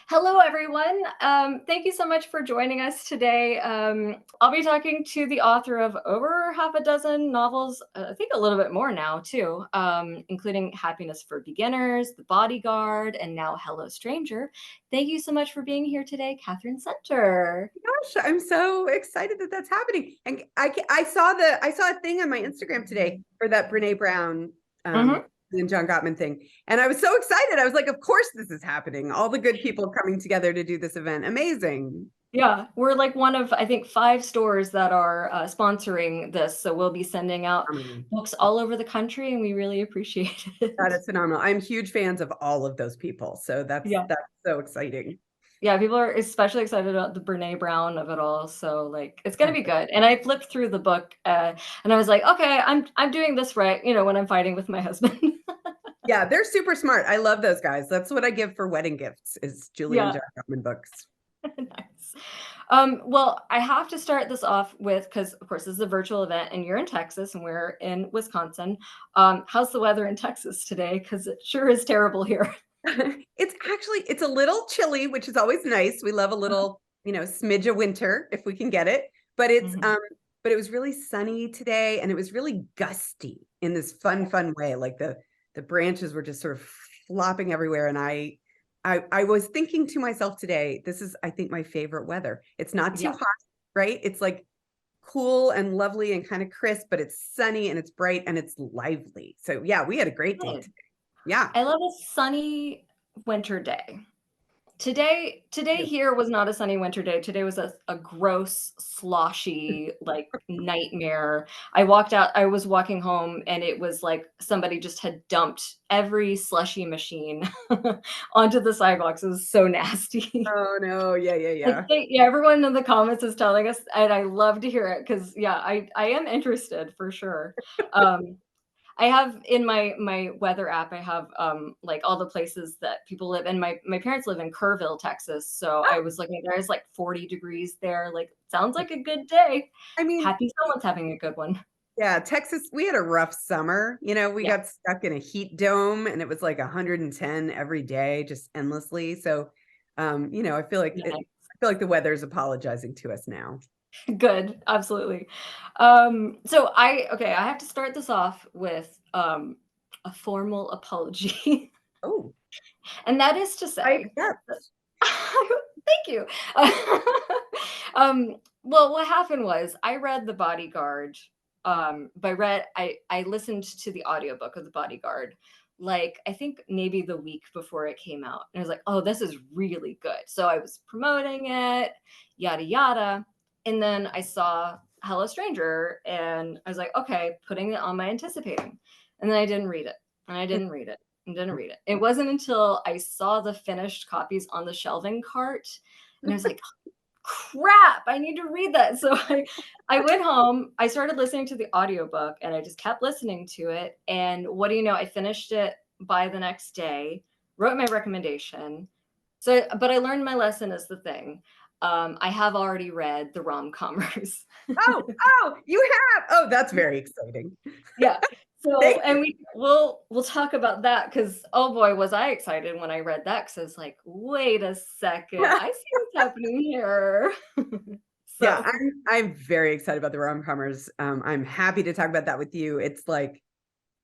Hello, everyone. Thank you so much for joining us today. I'll be talking to the author of over half a dozen novels, I think a little bit more now, too, including Happiness for Beginners, The Bodyguard, and now Hello, Stranger. Thank you so much for being here today, Katherine Center. Gosh, I'm so excited that that's happening. And I saw a thing on my Instagram today for that Brene Brown Mhm. and John Gottman thing. And I was so excited. I was like, of course this is happening. All the good people coming together to do this event. Amazing. Yeah, we're like one of, I think, five stores that are sponsoring this. So we'll be sending out Phenomenal. books all over the country, and we really appreciate That it. is phenomenal. I'm huge fans of all of those people. So that's Yeah. that's so exciting. Yeah, people are especially excited about the Brene Brown of it all, so, like, it's gonna Yeah. be good, and I flipped through the book, and I was like, "Okay, I'm doing this right," when I'm fighting with my husband. Yeah, they're super smart. I love those guys. That's what I give for wedding gifts is Julie and Yeah, John Gottman books. nice. Well, I have to start this off with because, of course, this is a virtual event, and you're in Texas, and we're in Wisconsin. How's the weather in Texas today? Because it sure is terrible here. It's a little chilly, which is always nice. We love a little, smidge of winter if we can get it. But Mhm. but it was really sunny today and it was really gusty in this fun way. Like the branches were just sort of flopping everywhere. And I was thinking to myself today, this is, I think, my favorite weather. It's not too Yeah. hot, right? It's like cool and lovely and kind of crisp, but it's sunny and it's bright and it's lively. So yeah, we had a great day Good. today. Yeah. I love a sunny winter day. Today here was not a sunny winter day. Today was a gross, sloshy, like, nightmare. I was walking home, and it was like somebody just had dumped every slushy machine onto the sidewalks. It was so nasty. Oh no. Yeah, yeah, Like, yeah. yeah, everyone in the comments is telling us, and I love to hear it because, yeah, I am interested for sure. Um, I have in my weather app, I have, like, all the places that people live, and my parents live in Kerrville, Texas, so I was looking, there's, like, 40 degrees there, like, sounds like a good day. I mean, Happy someone's having a good one. yeah, Texas, we had a rough summer. We Yeah, got stuck in a heat dome and it was like 110 every day, just endlessly. So, I feel like the weather is apologizing to us now. good, absolutely. So I have to start this off with, a formal apology, Oh, and that is to I say accept. thank you. Well, what happened was I read The Bodyguard. I listened to the audiobook of The Bodyguard, like, I think maybe the week before it came out. And I was like, oh, this is really good. So I was promoting it, yada yada. And then I saw Hello Stranger, and I was like, okay, putting it on my anticipating. And then I didn't read it. And I didn't read it and didn't read it. It wasn't until I saw the finished copies on the shelving cart, and I was like, crap, I need to read that. So I went home, I started listening to the audiobook, and I just kept listening to it. And what do you know? I finished it by the next day, wrote my recommendation. So, but I learned my lesson is the thing. I have already read the rom-commers. Oh, you have. Oh, that's very exciting. Yeah. So, Thank you. and we'll talk about that because, oh boy, was I excited when I read that, because I was like, wait a second, I see what's happening here. Yeah, So I'm very excited about the rom-commers. I'm happy to talk about that with you. It's like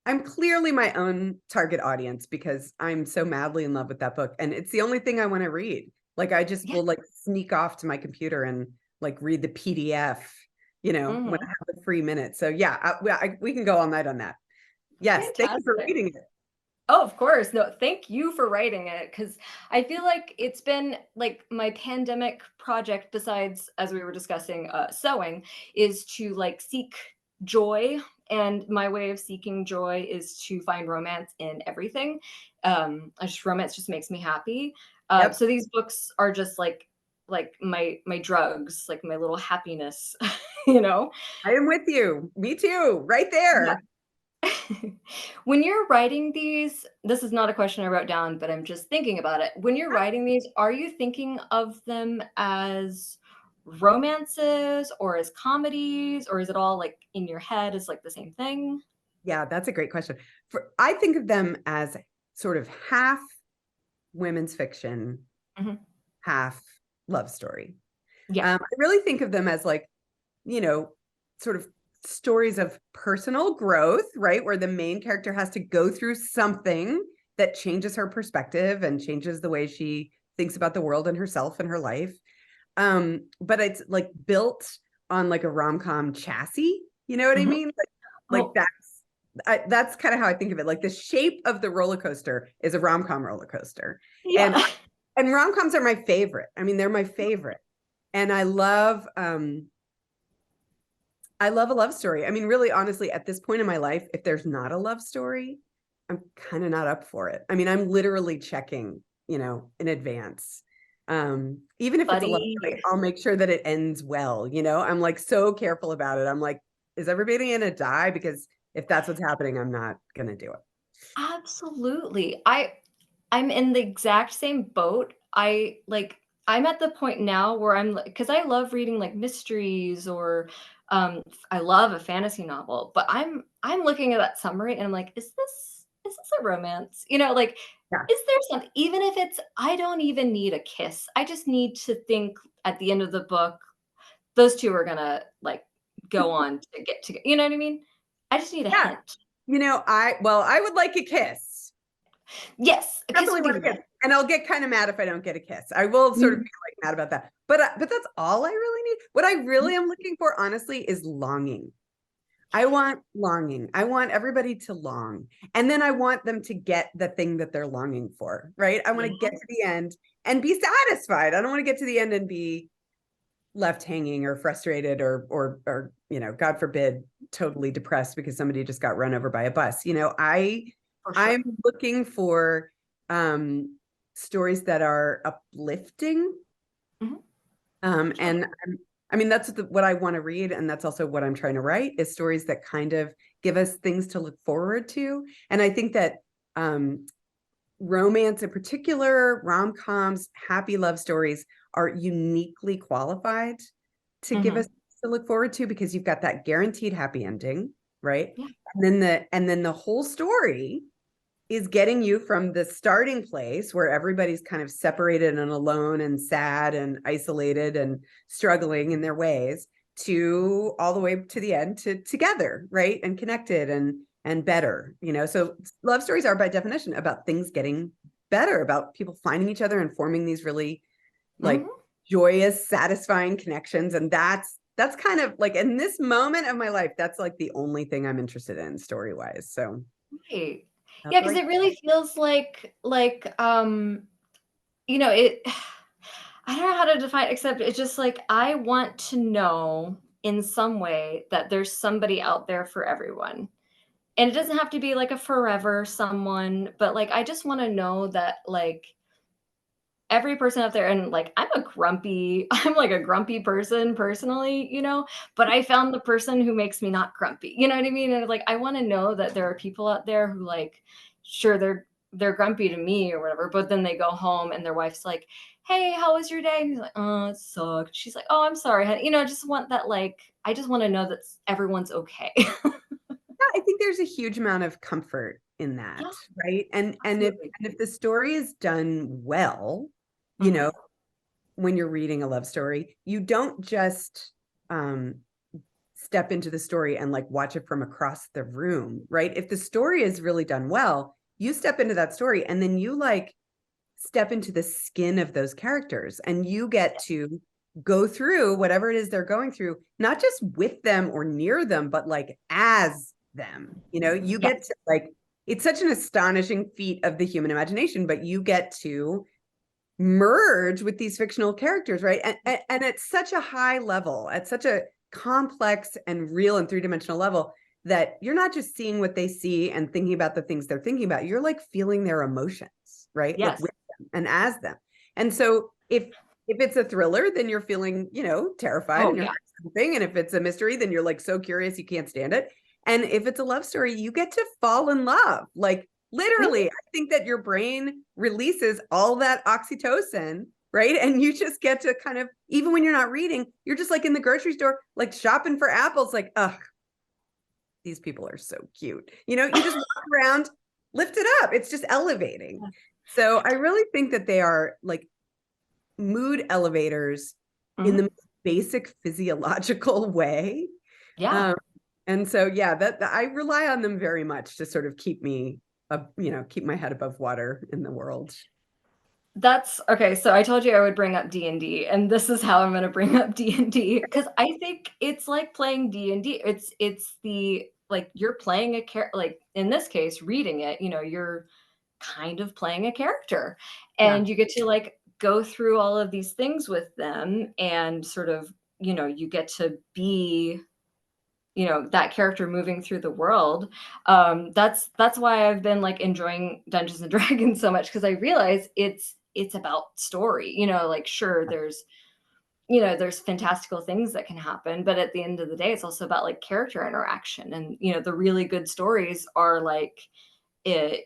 I'm clearly my own target audience because I'm so madly in love with that book. And it's the only thing I want to read. Like I just yeah. will like sneak off to my computer and like read the PDF, when I Mhm. have a free minute. So yeah, we can go all night on that. Yes, thank you for Fantastic. reading it. Oh, of course. No, thank you for writing it, because I feel like it's been like my pandemic project, besides, as we were discussing, sewing, is to like seek joy. And my way of seeking joy is to find romance in everything. Romance just makes me happy. Yep, So these books are just like my drugs, like my little happiness, you know? I am with you. Me too. Right Yeah. there. When you're writing these, this is not a question I wrote down, but I'm just thinking about it. When you're writing these, are you thinking of them as romances or as comedies, or is it all like in your head as like the same thing? Yeah, that's a great question. I think of them as sort of half women's fiction, Mhm. half love story. Yeah. I really think of them as like, you know, sort of stories of personal growth, right? Where the main character has to go through something that changes her perspective and changes the way she thinks about the world and herself and her life. But it's like built on like a rom-com chassis, you know what I Mhm. mean? Like Oh, that's kind of how I think of it. Like the shape of the roller coaster is a rom-com roller coaster. And yeah. and rom-coms are my favorite. I mean, they're my favorite. And I love a love story. I mean, really, honestly, at this point in my life, if there's not a love story, I'm kind of not up for it. I mean, I'm literally checking, in advance. Even if it's a love Buddy. story, I'll make sure that it ends well. I'm like so careful about it. I'm like, is everybody gonna die? Because if that's what's happening, I'm not gonna do it. Absolutely. I'm in the exact same boat. I'm at the point now where I'm like, because I love reading like mysteries or I love a fantasy novel, but I'm looking at that summary and I'm like, is this a romance? Like, Yeah. is there something, even if it's I don't even need a kiss. I just need to think at the end of the book, those two are gonna like go on to get together. You know what I mean? I just need a Yeah. hint. I would like a kiss. Yes, a kiss Definitely would be want a kiss. lit. And I'll get kind of mad if I don't get a kiss. I will sort of be like mad about that. But that's all I really need. What I really am looking for, honestly, is longing. I want longing. I want everybody to long. And then I want them to get the thing that they're longing for, right? I want to get to the end and be satisfied. I don't want to get to the end and be left hanging or frustrated or God forbid, totally depressed because somebody just got run over by a bus. For I'm sure. looking for stories that are uplifting. Mhm. Sure. And I mean, that's what I want to read. And that's also what I'm trying to write is stories that kind of give us things to look forward to. And I think that romance in particular, rom-coms, happy love stories are uniquely qualified to give us Mhm. to look forward to because you've got that guaranteed happy ending, right? Yeah, And then the whole story is getting you from the starting place where everybody's kind of separated and alone and sad and isolated and struggling in their ways to all the way to the end to together, right? And connected and better, So love stories are by definition about things getting better, about people finding each other and forming these really like mhm, joyous, satisfying connections. And that's kind of like in this moment of my life, that's like the only thing I'm interested in story wise. So right. that's Yeah, what because I it really feels it I don't know how to define it, except it's just like, I want to know in some way that there's somebody out there for everyone. And it doesn't have to be like a forever someone, but, like, I just wanna know that, like, every person out there and, like, I'm like a grumpy person personally, but I found the person who makes me not grumpy, you know what I mean? And, like, I wanna know that there are people out there who, like, sure, they're grumpy to me or whatever, but then they go home and their wife's like, "Hey, how was your day?" And he's like, "Oh, it sucked." She's like, "Oh, I'm sorry, honey." I just want that, like I just wanna know that everyone's okay. I think there's a huge amount of comfort in Yeah, that, right? And if absolutely. and if the story is done well, you Mhm. know, when you're reading a love story, you don't just um step into the story and like watch it from across the room, right? If the story is really done well, you step into that story and then you like step into the skin of those characters and you get to go through whatever it is they're going through, not just with them or near them, but like as them. You Yeah. get to like, it's such an astonishing feat of the human imagination, but you get to merge with these fictional characters, right? And at such a high level, at such a complex and real and three-dimensional level that you're not just seeing what they see and thinking about the things they're thinking about, you're like feeling their emotions, right? Like Yes. with them and as them. And so if it's a thriller, then you're feeling, terrified Oh, and you're yeah. something. And if it's a mystery, then you're like so curious you can't stand it. And if it's a love story, you get to fall in love. Like literally, Mhm. I think that your brain releases all that oxytocin, right? And you just get to kind of, even when you're not reading, you're just like in the grocery store, like shopping for apples, like, ugh, these people are so cute. You just walk around, lift it up. It's just elevating. So I really think that they are like mood elevators in the Mhm. basic physiological way. Yeah. And so, yeah, that I rely on them very much to sort of keep me, keep my head above water in the world. That's okay, so I told you I would bring up D&D, and this is how I'm gonna bring up D&D, because I think it's like playing D&D. It's the like, you're playing a like, in this case, reading it, you're kind of playing a character, Yeah. and you get to, like, go through all of these things with them and sort of, you get to be, that character moving through the world. That's why I've been like enjoying Dungeons and Dragons so much, because I realize it's about story. Like, sure, there's fantastical things that can happen, but at the end of the day, it's also about like character interaction. And the really good stories are like, it,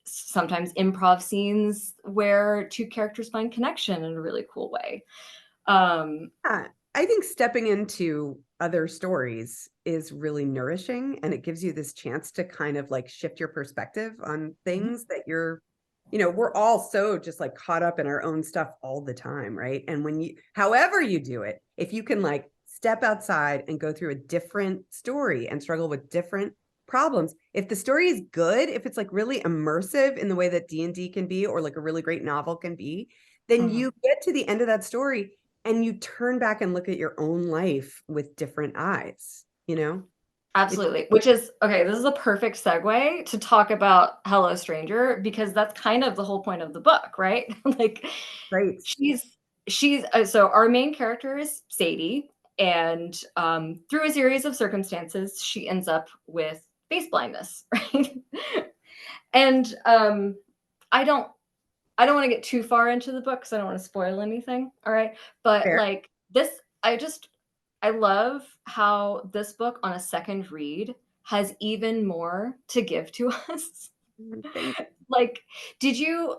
sometimes improv scenes where two characters find connection in a really cool way. Yeah, I think stepping into other stories is really nourishing, and it gives you this chance to kind of like shift your perspective on things that we're all so just like caught up in our own stuff all the time, right? And however you do it, if you can like step outside and go through a different story and struggle with different problems, if the story is good, if it's like really immersive in the way that D&D can be, or like a really great novel can be, then Mhm. you get to the end of that story and you turn back and look at your own life with different eyes, It's Absolutely. Which is okay, this is a perfect segue to talk about Hello Stranger, because that's kind of the whole point of the book, right? Like, great. so our main character is Sadie, and through a series of circumstances, she ends up with face blindness, right? And I don't I don't want to get too far into the book because I don't want to spoil anything. All right. But Fair. like this, I love how this book on a second read has even more to give to us. Thank Like, did you,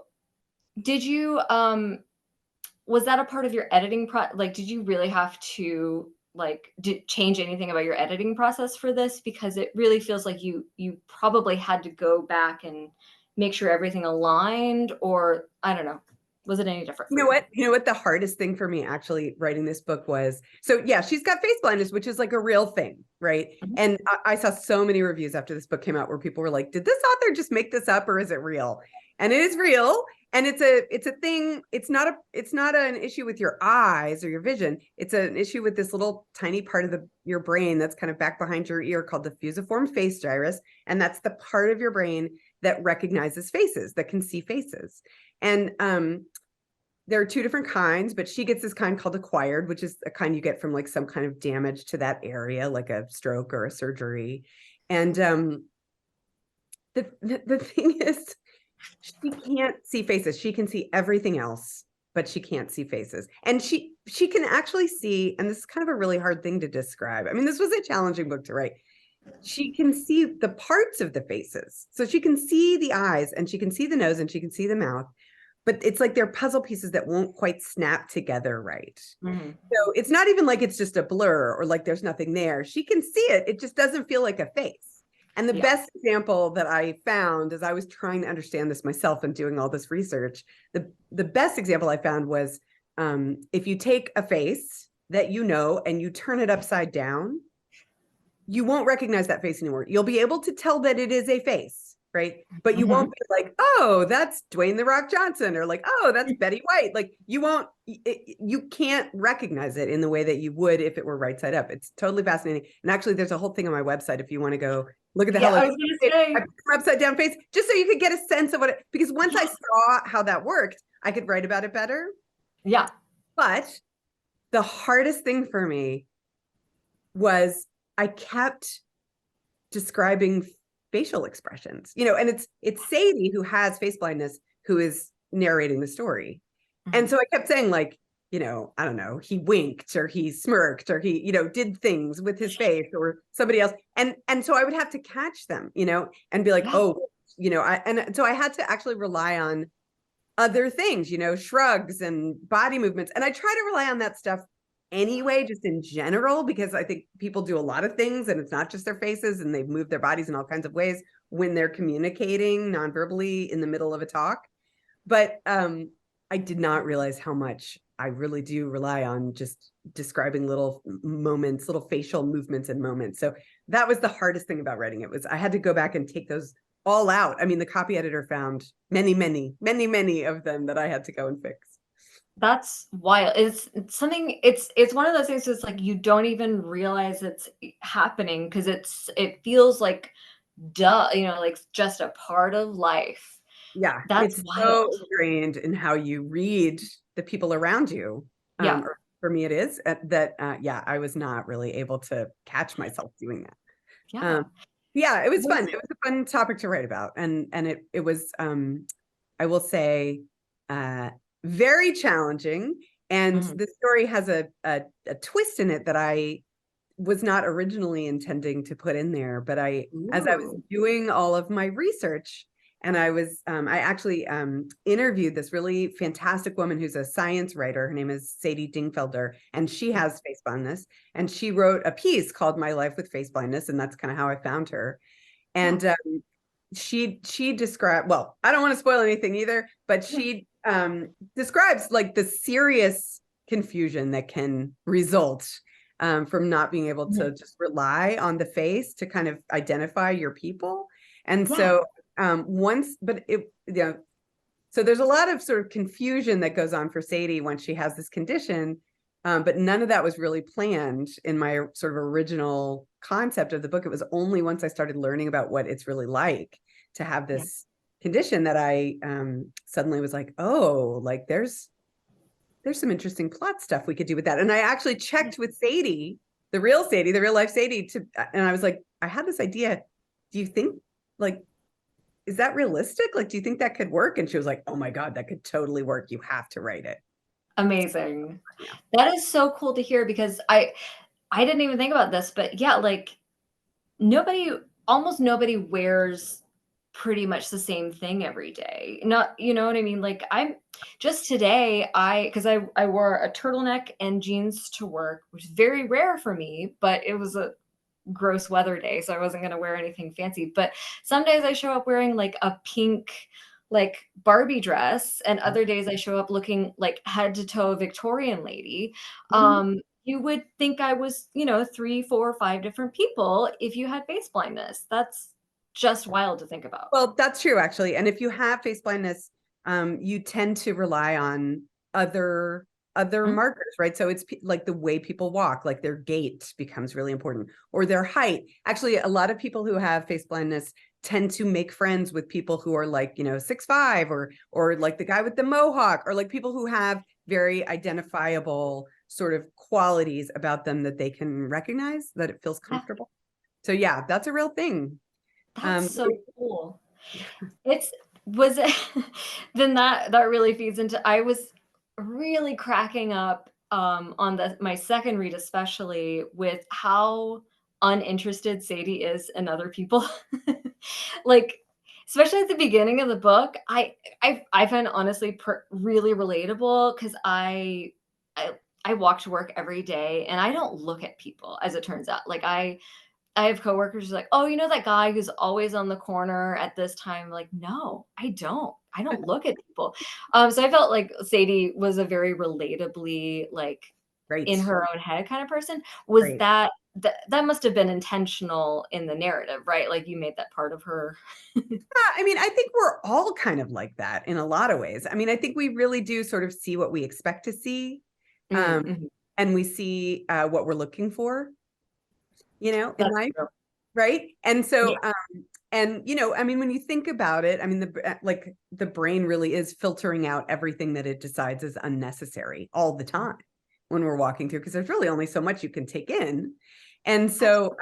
was that a part of your editing like, did you really have to like change anything about your editing process for this? Because it really feels like you probably had to go back and make sure everything aligned, or I don't know. Was it any different You for know you? what? You know what the hardest thing for me actually writing this book was? So yeah, she's got face blindness, which is like a real thing, right? Mhm. And I saw so many reviews after this book came out where people were like, "Did this author just make this up, or is it real?" And it is real, and it's a thing. It's not an issue with your eyes or your vision. It's an issue with this little tiny part of your brain that's kind of back behind your ear called the fusiform face gyrus, and that's the part of your brain that recognizes faces, that can see faces, and there are two different kinds, but she gets this kind called acquired, which is a kind you get from like some kind of damage to that area, like a stroke or a surgery. And the thing is, she can't see faces. She can see everything else, but she can't see faces. And she can actually see, and this is kind of a really hard thing to describe. I mean, this was a challenging book to write. She can see the parts of the faces. So she can see the eyes, and she can see the nose, and she can see the mouth, but it's like they're puzzle pieces that won't quite snap together right. Mhm. So it's not even like it's just a blur or like there's nothing there. She can see it. It just doesn't feel like a face. And the Yeah. best example that I found as I was trying to understand this myself and doing all this research, the best example I found was if you take a face that and you turn it upside down, you won't recognize that face anymore. You'll be able to tell that it is a face, right? But you won't Mhm. be like, oh, that's Dwayne the Rock Johnson, or like, oh, that's Betty White. Like you won't, you can't recognize it in the way that you would if it were right side up. It's totally fascinating. And actually, there's a whole thing on my website if you want to go look at the Yeah, Hello I was gonna I say. put an upside down face just so you could get a sense of what it. Because once I saw how that worked, I could write about it better. Yeah. But the hardest thing for me was I kept describing facial expressions, and it's Sadie who has face blindness who is narrating the story. And Mhm. so I kept saying like, I don't know, he winked or he smirked or he, did things with his face or somebody else. And so I would have to catch them, and be like, Yeah. oh, and so I had to actually rely on other things, shrugs and body movements. And I try to rely on that stuff anyway, just in general, because I think people do a lot of things and it's not just their faces, and they move their bodies in all kinds of ways when they're communicating non-verbally in the middle of a talk. But I did not realize how much I really do rely on just describing little moments, little facial movements and moments. So that was the hardest thing about writing it, was I had to go back and take those all out. I mean, the copy editor found many of them that I had to go and fix. That's wild. It's something, it's one of those things that's like you don't even realize it's happening because it feels like duh, like just a part of life. Yeah, That's it's so wild. ingrained in how you read the people around you. Yeah. Or for me, it is that, yeah, I was not really able to catch myself doing that. Yeah. Yeah, it was fun. Was It was a fun topic to write about, and it was, I will say, uh, very challenging. And mhm. the story has a twist in it that I was not originally intending to put in there, but as I was Ooh. doing all of my research, and I actually interviewed this really fantastic woman who's a science writer. Her name is Sadie Dingfelder, and she has face blindness, and she wrote a piece called "My Life with Face Blindness," and that's kind of how I found her. Yeah. And she described, well, I don't want to spoil anything either, but Yeah. she describes like the serious confusion that can result from not being able Mhm. to just rely on the face to kind of identify your people. And Yeah. so once, but it, so there's a lot of sort of confusion that goes on for Sadie when she has this condition, but none of that was really planned in my sort of original concept of the book. It was only once I started learning about what it's really like to have Yeah. this condition that I suddenly was like, oh, like there's some interesting plot stuff we could do with that. And I actually checked with Sadie, the real life Sadie, and I was like, I had this idea. Do you think, like, is that realistic? Like, do you think that could work? And she was like, oh my God, that could totally work. You have to write it. Amazing. Yeah. That is so cool to hear because I didn't even think about this, but yeah, like nobody almost nobody wears pretty much the same thing every day. Not, you know what I mean? Like I'm just today, I wore a turtleneck and jeans to work, which is very rare for me, but it was a gross weather day, so I wasn't going to wear anything fancy. But some days I show up wearing like a pink like Barbie dress, and other days I show up looking like head to toe Victorian lady. Mhm. You would think I was, three, four, five different people if you had face blindness. That's just wild to think about. Well, that's true, actually. And if you have face blindness, you tend to rely on other other Mhm. markers, right? So it's like the way people walk, like their gait becomes really important, or their height. Actually, a lot of people who have face blindness tend to make friends with people who are like, 6'5", or like the guy with the mohawk, or like people who have very identifiable sort of qualities about them that they can recognize, that it feels Yeah, comfortable. So yeah, that's a real thing. that's Um, so cool. It's was it then that really feeds into I was really cracking up, on my second read, especially with how uninterested Sadie is in other people. Like, especially at the beginning of the book, I find honestly really relatable because I I walk to work every day and I don't look at people, as it turns out. Like I have coworkers who's like, "Oh, you know that guy who's always on the corner at this time?" Like, "No, I don't. I don't look at people." So I felt like Sadie was a very relatably, like, in Great, her own head kind of person. Was great. that must have been intentional in the narrative, right? Like, you made that part of her. Yeah, I mean, I think we're all kind of like that in a lot of ways. I mean, I think we really do sort of see what we expect to see, Mm, um, mhm. and we see what we're looking for, in That's life, true. right? And Yeah. so, I mean, when you think about it, I mean, like the brain really is filtering out everything that it decides is unnecessary all the time when we're walking through, because there's really only so much you can take in. And That's so,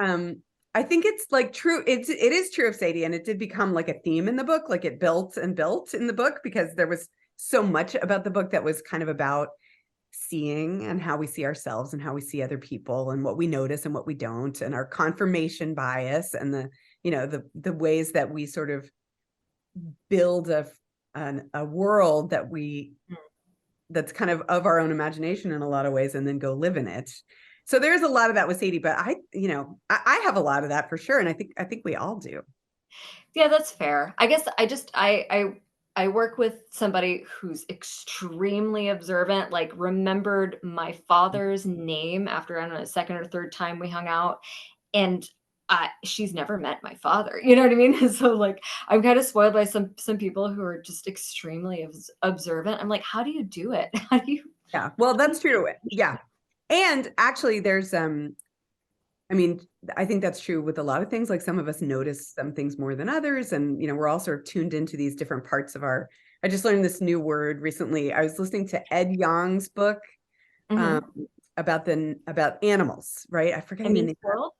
I think it's like true. It is true of Sadie, and it did become like a theme in the book. Like it built and built in the book because there was so much about the book that was kind of about seeing and how we see ourselves and how we see other people and what we notice and what we don't, and our confirmation bias, and the ways that we sort of build a world mm. that's kind of our own imagination in a lot of ways, and then go live in it. So there's a lot of that with Sadie, but I have a lot of that for sure, and I think we all do. Yeah, that's fair. I guess I just I I work with somebody who's extremely observant, like remembered my father's name after, I don't know, the second or third time we hung out. And she's never met my father. You know what I mean? So like I'm kind of spoiled by some people who are just extremely observant. I'm like, how do you do it? How do you? Yeah, well, that's true. Yeah. And actually there's I mean, I think that's true with a lot of things. Like some of us notice some things more than others. And, we're all sort of tuned into these different parts of I just learned this new word recently. I was listening to Ed Yong's book um, Mhm. about animals, right? I forget I the mean, name. squirrel.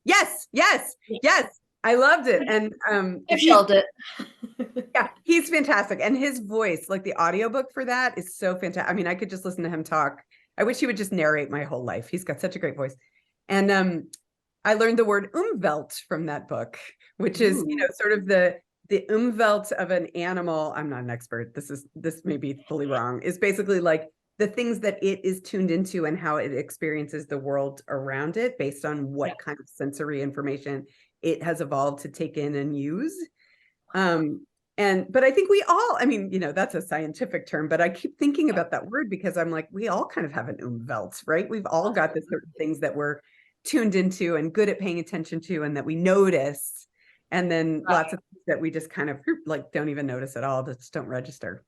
Yes, yes, Yeah. yes. I loved it. And I shelved it. yeah, he's fantastic. And his voice, like the audiobook for that is so fantastic. I mean, I could just listen to him talk. I wish he would just narrate my whole life. He's got such a great voice. And I learned the word umwelt from that book, which is, Ooh, sort of the umwelt of an animal. I'm not an expert. This may be fully wrong. Is basically like the things that it is tuned into and how it experiences the world around it based on yeah. what kind of sensory information it has evolved to take in and use. Um, but I think we all, I mean, that's a scientific term, but I keep thinking Yeah. about that word because I'm like, we all kind of have an umwelt, right? We've all got the certain things that we're tuned into and good at paying attention to and that we notice. And then lots Right. of things that we just kind of like don't even notice at all, just don't register.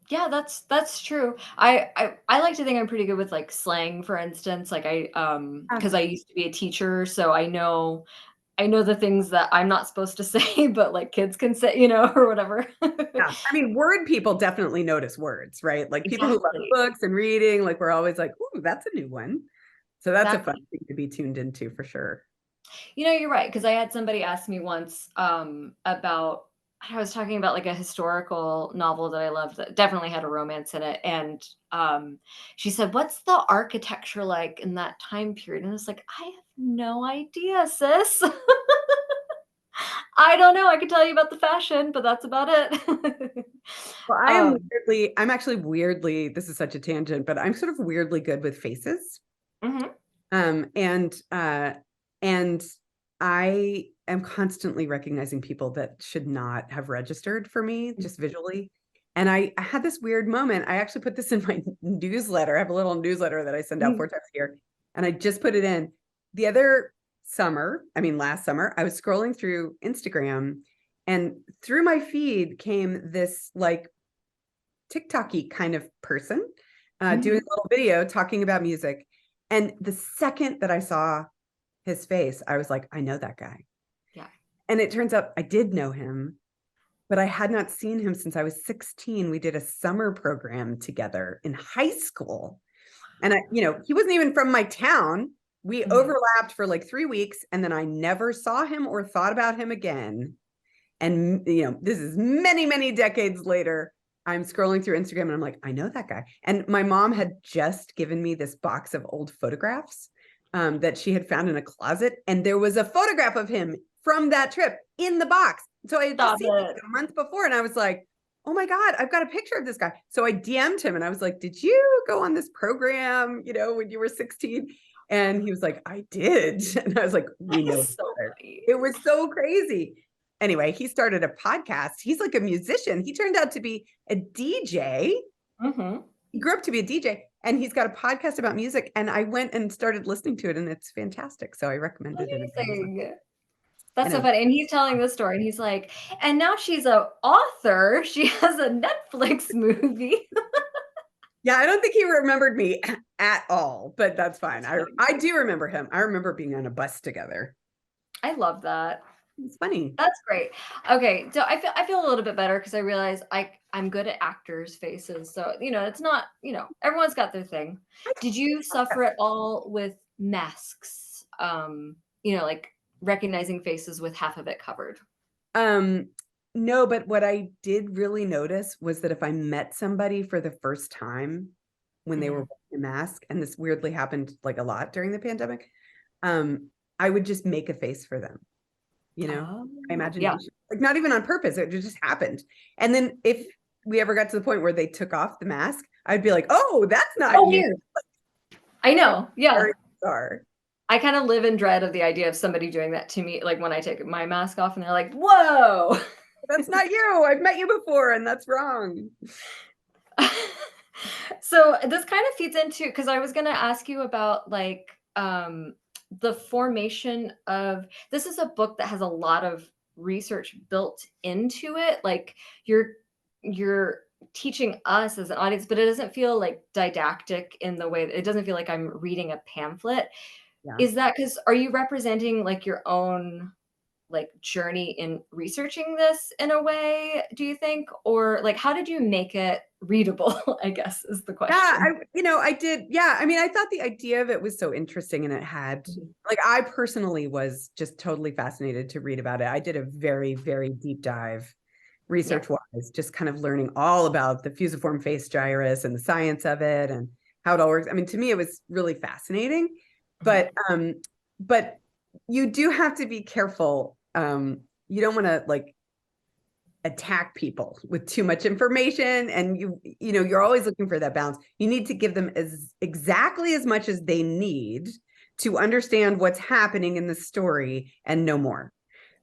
Yeah, that's true. I like to think I'm pretty good with like slang, for instance. Like Yeah. because I used to be a teacher, so I know the things that I'm not supposed to say, but like kids can say, or whatever. Yeah. I mean, word people definitely notice words, right? Like people who love Exactly. books and reading, like we're always like, ooh, that's a new one. So that's a fun Exactly. thing to be tuned into for sure. You're right, because I had somebody ask me once, about I was talking about, like, a historical novel that I loved that definitely had a romance in it, and, she said, "What's the architecture like in that time period?" And I was like, "I have no idea, sis. I don't know. I could tell you about the fashion, but that's about it." Well, Um, I'm actually weirdly, this is such a tangent, but I'm sort of weirdly good with faces. mhm, Um, and uh, and I am constantly recognizing people that should not have registered for me just visually. And I had this weird moment. I actually put this in my newsletter. I have a little newsletter that I send out mhm, 4 times a year. And I just put it in the other summer. I mean, last summer, I was scrolling through Instagram and through my feed came this like TikTok-y kind of person doing mhm. a little video talking about music. And the second that I saw his face, I was like, I know that guy. Yeah. And it turns out I did know him, but I had not seen him since I was 16. We did a summer program together in high school. And he wasn't even from my town. We Mhm. overlapped for like 3 weeks, and then I never saw him or thought about him again. And this is many, many decades later. I'm scrolling through Instagram and I'm like, I know that guy. And my mom had just given me this box of old photographs that she had found in a closet. And there was a photograph of him from that trip in the box. So I had just Stop seen it it. like a month before. And I was like, oh my God, I've got a picture of this guy. So I DM'd him and I was like, did you go on this program, when you were 16? And he was like, I did. And I was like, we That know is each so other. funny. It was so crazy. Anyway, he started a podcast. He's like a musician. He turned out to be a DJ. Mhm. He grew up to be a DJ and he's got a podcast about music. And I went and started listening to it and it's fantastic. So I recommended it again. Amazing. I That's so know. funny, and he's telling this story, and he's like, "And now she's a author, she has a Netflix movie." Yeah, I don't think he remembered me at all, but that's fine. That's I funny. I do remember him. I remember being on a bus together. I love that. It's funny. That's great. Okay, so I feel a little bit better because I realize I'm good at actors' faces, so, it's not everyone's got their thing. Did you suffer at all with masks? Like, recognizing faces with half of it covered? Um, no, but what I did really notice was that if I met somebody for the first time when they were Mhm. wearing a mask, and this weirdly happened like a lot during the pandemic, um, I would just make a face for them, my Oh, yeah. imagination, like not even on purpose, it just happened. And then if we ever got to the point where they took off the mask, I'd be like, oh, that's not Oh, you. weird. I know, yeah. Very bizarre. I kind of live in dread of the idea of somebody doing that to me, like when I take my mask off and they're like, "Whoa." That's not you. I've met you before and that's wrong. So this kind of feeds into because I was going to ask you about like the formation of this is a book that has a lot of research built into it. Like you're teaching us as an audience, but it doesn't feel like didactic in the way it doesn't feel like I'm reading a pamphlet. Yeah. Is that because are you representing like your own like journey in researching this in a way, do you think? Or like how did you make it readable, I guess is the Yeah, question. I did. Yeah, I mean, I thought the idea of it was so interesting, and it had, Mhm. like, I personally was just totally fascinated to read about it. I did a very, very deep dive Yeah. research wise, just kind of learning all about the fusiform face gyrus and the science of it and how it all works. I mean, to me, it was really fascinating, Mhm. but you do have to be careful. You don't want to like attack people with too much information, and you're always looking for that balance. You need to give them as exactly as much as they need to understand what's happening in the story and no more,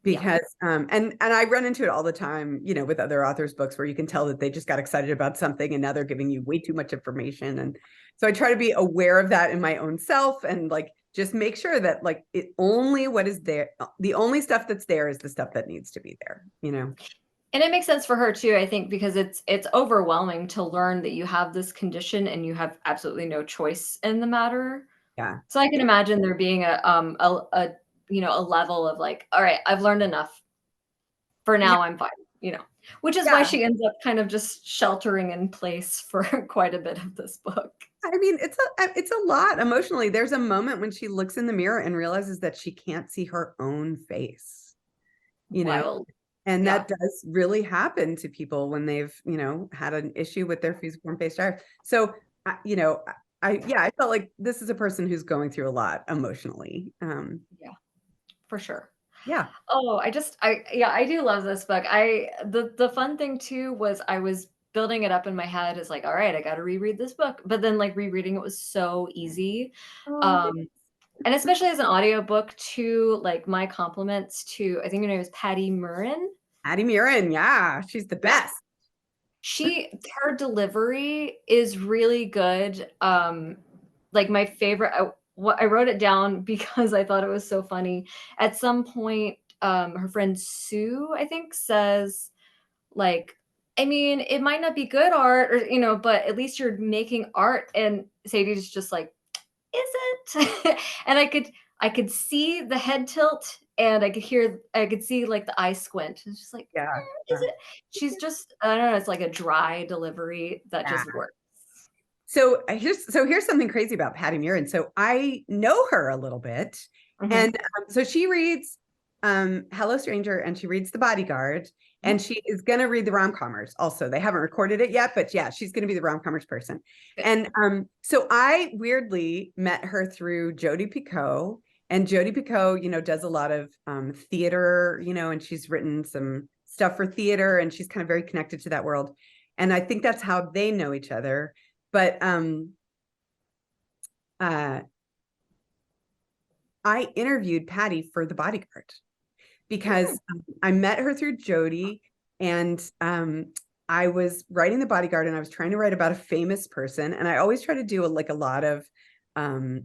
Yeah. because and I run into it all the time, with other authors books, where you can tell that they just got excited about something and now they're giving you way too much information. And so I try to be aware of that in my own self, and like just make sure that like what is there, the only stuff that's there is the stuff that needs to be there. And it makes sense for her too, I think, because it's overwhelming to learn that you have this condition and you have absolutely no choice in the matter. Yeah. So I can imagine there being a a level of like, all right, I've learned enough. For Yeah. now, I'm fine, which is why Yeah. she ends up kind of just sheltering in place for quite a bit of this book. I mean, it's a lot emotionally. There's a moment when she looks in the mirror and realizes that she can't see her own face, you know, Wild. and Yeah. that does really happen to people when they've, had an issue with their fusiform face drive. So, I felt like this is a person who's going through a lot emotionally. Yeah, for sure. Yeah. Oh, I do love this book. The fun thing too was I was building it up in my head as like, all right, I got to reread this book. But then like rereading it was so easy. Oh, Um and especially as an audiobook too, like my compliments to I think her name is Patty Murrin. Addie Murin. Yeah, she's the Yeah. best. Her delivery is really good. Like my favorite I wrote it down because I thought it was so funny. At some point, her friend Sue, I think, says, like, I mean, it might not be good art or, but at least you're making art. And Sadie's just like, is it? And I could see the head tilt and I could see like the eye squint. It's just like, Yeah. is it? She's just, I don't know, it's like a dry delivery that Yeah. just works. So here's something crazy about Patty Murin. So I know her a little bit, Mhm. and so she reads Hello Stranger, and she reads The Bodyguard, and Mhm. she is going to read the rom-commers. Also, they haven't recorded it yet, but yeah, she's going to be the rom-commers person. Good. And so I weirdly met her through Jodi Picoult, and Jodi Picoult, does a lot of theater, and she's written some stuff for theater, and she's kind of very connected to that world. And I think that's how they know each other. But uh, I interviewed Patty for The Bodyguard because Mm. I met her through Jodi, and I was writing The Bodyguard, and I was trying to write about a famous person, and I always try to do a lot of um,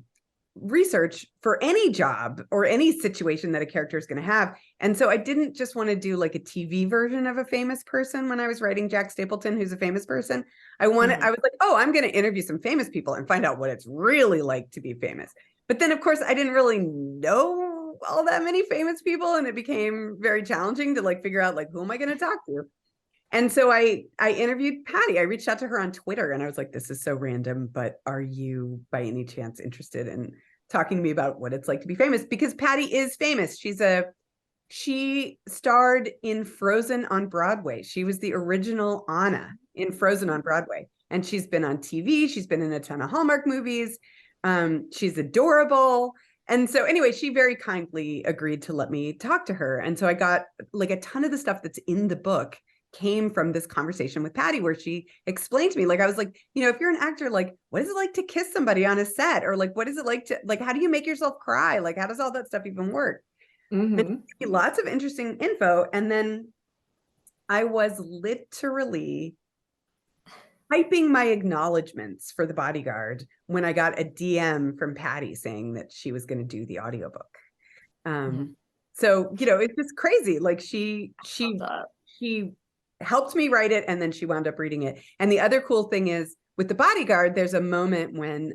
research for any job or any situation that a character is going to have. And so I didn't just want to do like a TV version of a famous person when I was writing Jack Stapleton, who's a famous person. I Mhm. was like, oh, I'm going to interview some famous people and find out what it's really like to be famous. But then, of course, I didn't really know all that many famous people, and it became very challenging to like figure out like who am I going to talk to. And so I interviewed Patty. I reached out to her on Twitter, and I was like, this is so random, but are you by any chance interested in talking to me about what it's like to be famous? Because Patty is famous. She starred in Frozen on Broadway. She was the original Anna in Frozen on Broadway. And she's been on TV. She's been in a ton of Hallmark movies. She's adorable. And so anyway, she very kindly agreed to let me talk to her. And so I got like a ton of the stuff that's in the book came from this conversation with Patty, where she explained to me, like, I was like, if you're an actor, like, what is it like to kiss somebody on a set? Or like, what is it like to, like, how do you make yourself cry? Like, how does all that stuff even work? And Mhm. lots of interesting info. And then I was literally typing my acknowledgments for the Bodyguard when I got a DM from Patty saying that she was going to do the audiobook. Mhm. So, it's just crazy. Like Love that. she helped me write it and then she wound up reading it. And the other cool thing is with the Bodyguard, there's a moment when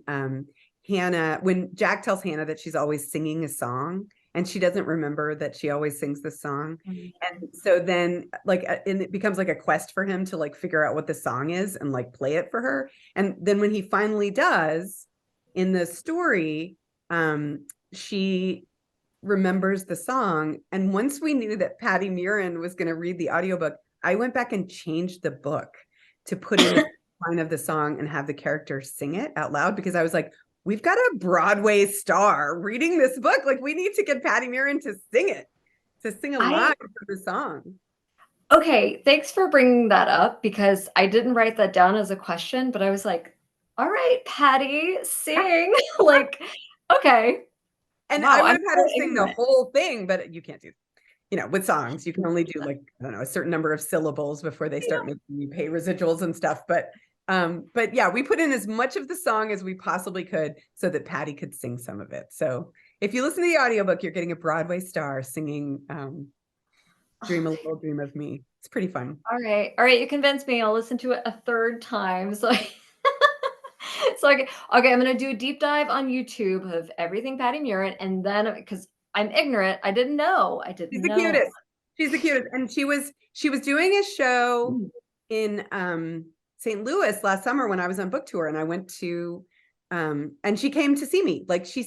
Jack tells Hannah that she's always singing a song and she doesn't remember that she always sings the song. Mhm. And so then and it becomes like a quest for him to like figure out what the song is and like play it for her. And then when he finally does in the story, she remembers the song. And once we knew that Patty Murin was going to read the audiobook, I went back and changed the book to put in the line of the song and have the character sing it out loud because I was like, we've got a Broadway star reading this book. Like, we need to get Patty Murin to sing it, to sing a line for the song. Okay, thanks for bringing that up because I didn't write that down as a question, but I was like, all right, Patty, sing. Like, okay. And I Wow, would I'm have had so her sing the ignorant. whole thing, but you can't do, with songs, you can only do like, I don't know, a certain number of syllables before they start making you pay residuals and stuff. But yeah, we put in as much of the song as we possibly could so that Patty could sing some of it. So if you listen to the audiobook, you're getting a Broadway star singing Dream a Little Dream of Me. It's pretty fun. All right. All right, you convinced me. I'll listen to it a third time. So okay, I'm gonna do a deep dive on YouTube of everything Patty Murin, and then because I'm ignorant, I didn't know. I She's didn't the know. cutest. She's the cutest. And she was doing a show Mm. in St. Louis last summer when I was on book tour and I went to and she came to see me. Like she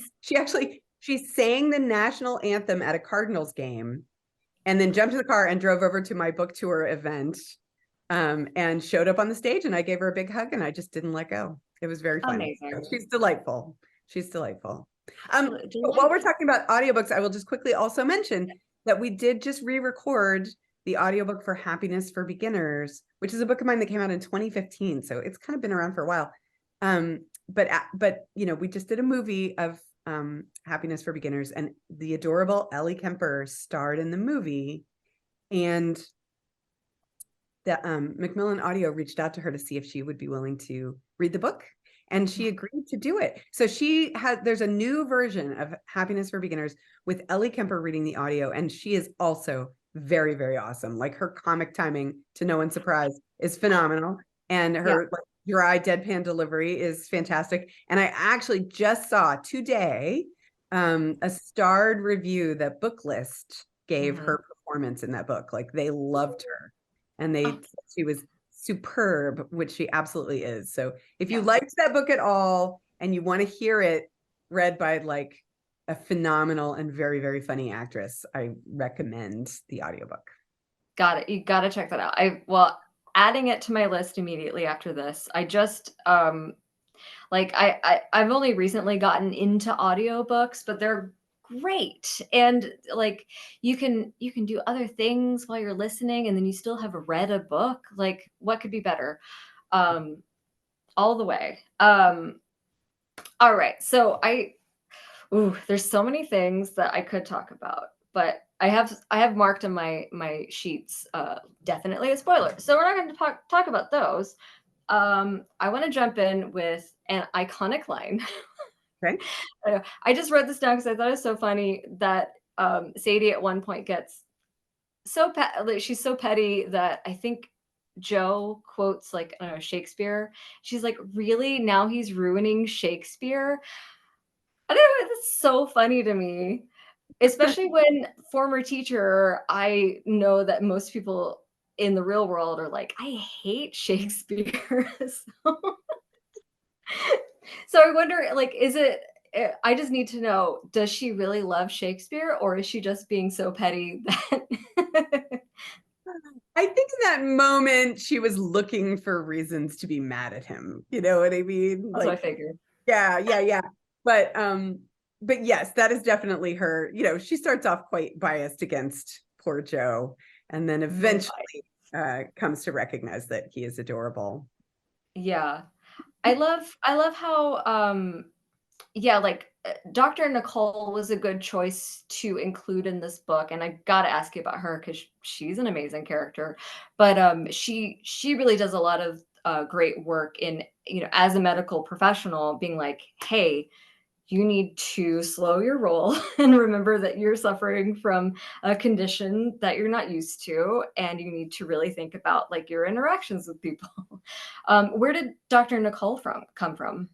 sang the national anthem at a Cardinals game and then jumped in the car and drove over to my book tour event and showed up on the stage and I gave her a big hug and I just didn't let go. It was very fun. Amazing. She's delightful. She's delightful. But while we're Delightful. talking about audiobooks, I will just quickly also mention that we did just re-record the audiobook for Happiness for Beginners, which is a book of mine that came out in 2015. So it's kind of been around for a while. But we just did a movie of Happiness for Beginners, and the adorable Ellie Kemper starred in the movie. And the Macmillan Audio reached out to her to see if she would be willing to read the book. And she agreed to do it. So there's a new version of Happiness for Beginners with Ellie Kemper reading the audio. And she is also very, very awesome. Like her comic timing, to no one's surprise, is phenomenal. And Yeah. her dry deadpan delivery is fantastic. And I actually just saw today a starred review that Booklist gave Mhm. her performance in that book. Like they loved her and Oh, she was superb, which she absolutely is. So if you yeah. liked that book at all and you want to hear it read by like a phenomenal and very, very funny actress, I recommend the audiobook. Got it. You gotta check that out. Adding it to my list immediately after this. I just like I've only recently gotten into audiobooks, but they're great. And like you can do other things while you're listening and then you still have read a book. Like what could be better? Um all the way. All right. There's so many things that I could talk about, but I have marked on my sheets definitely a spoiler. So we're not going to talk about those. I want to jump in with an iconic line. Okay. I just wrote this down because I thought it was so funny that Sadie at one point gets like, she's so petty that I think Joe quotes like I don't know Shakespeare. She's like, "Really? Now he's ruining Shakespeare?" I don't know. It's so funny to me, especially when former teacher. I know that most people in the real world are like, "I hate Shakespeare." So I wonder, like, is it? I just need to know: does she really love Shakespeare, or is she just being so petty that? I think in that moment she was looking for reasons to be mad at him. You know what I mean? That's what I Like, figured. yeah. But but yes, that is definitely her. She starts off quite biased against poor Joe, and then Little eventually bit. comes to recognize that he is adorable. Yeah. I love how yeah, like Dr. Nicole was a good choice to include in this book, and I got to ask you about her because she's an amazing character. But she really does a lot of great work in, as a medical professional, being like, hey, you need to slow your roll and remember that you're suffering from a condition that you're not used to, and you need to really think about like your interactions with people. Where did Dr. Nicole come from?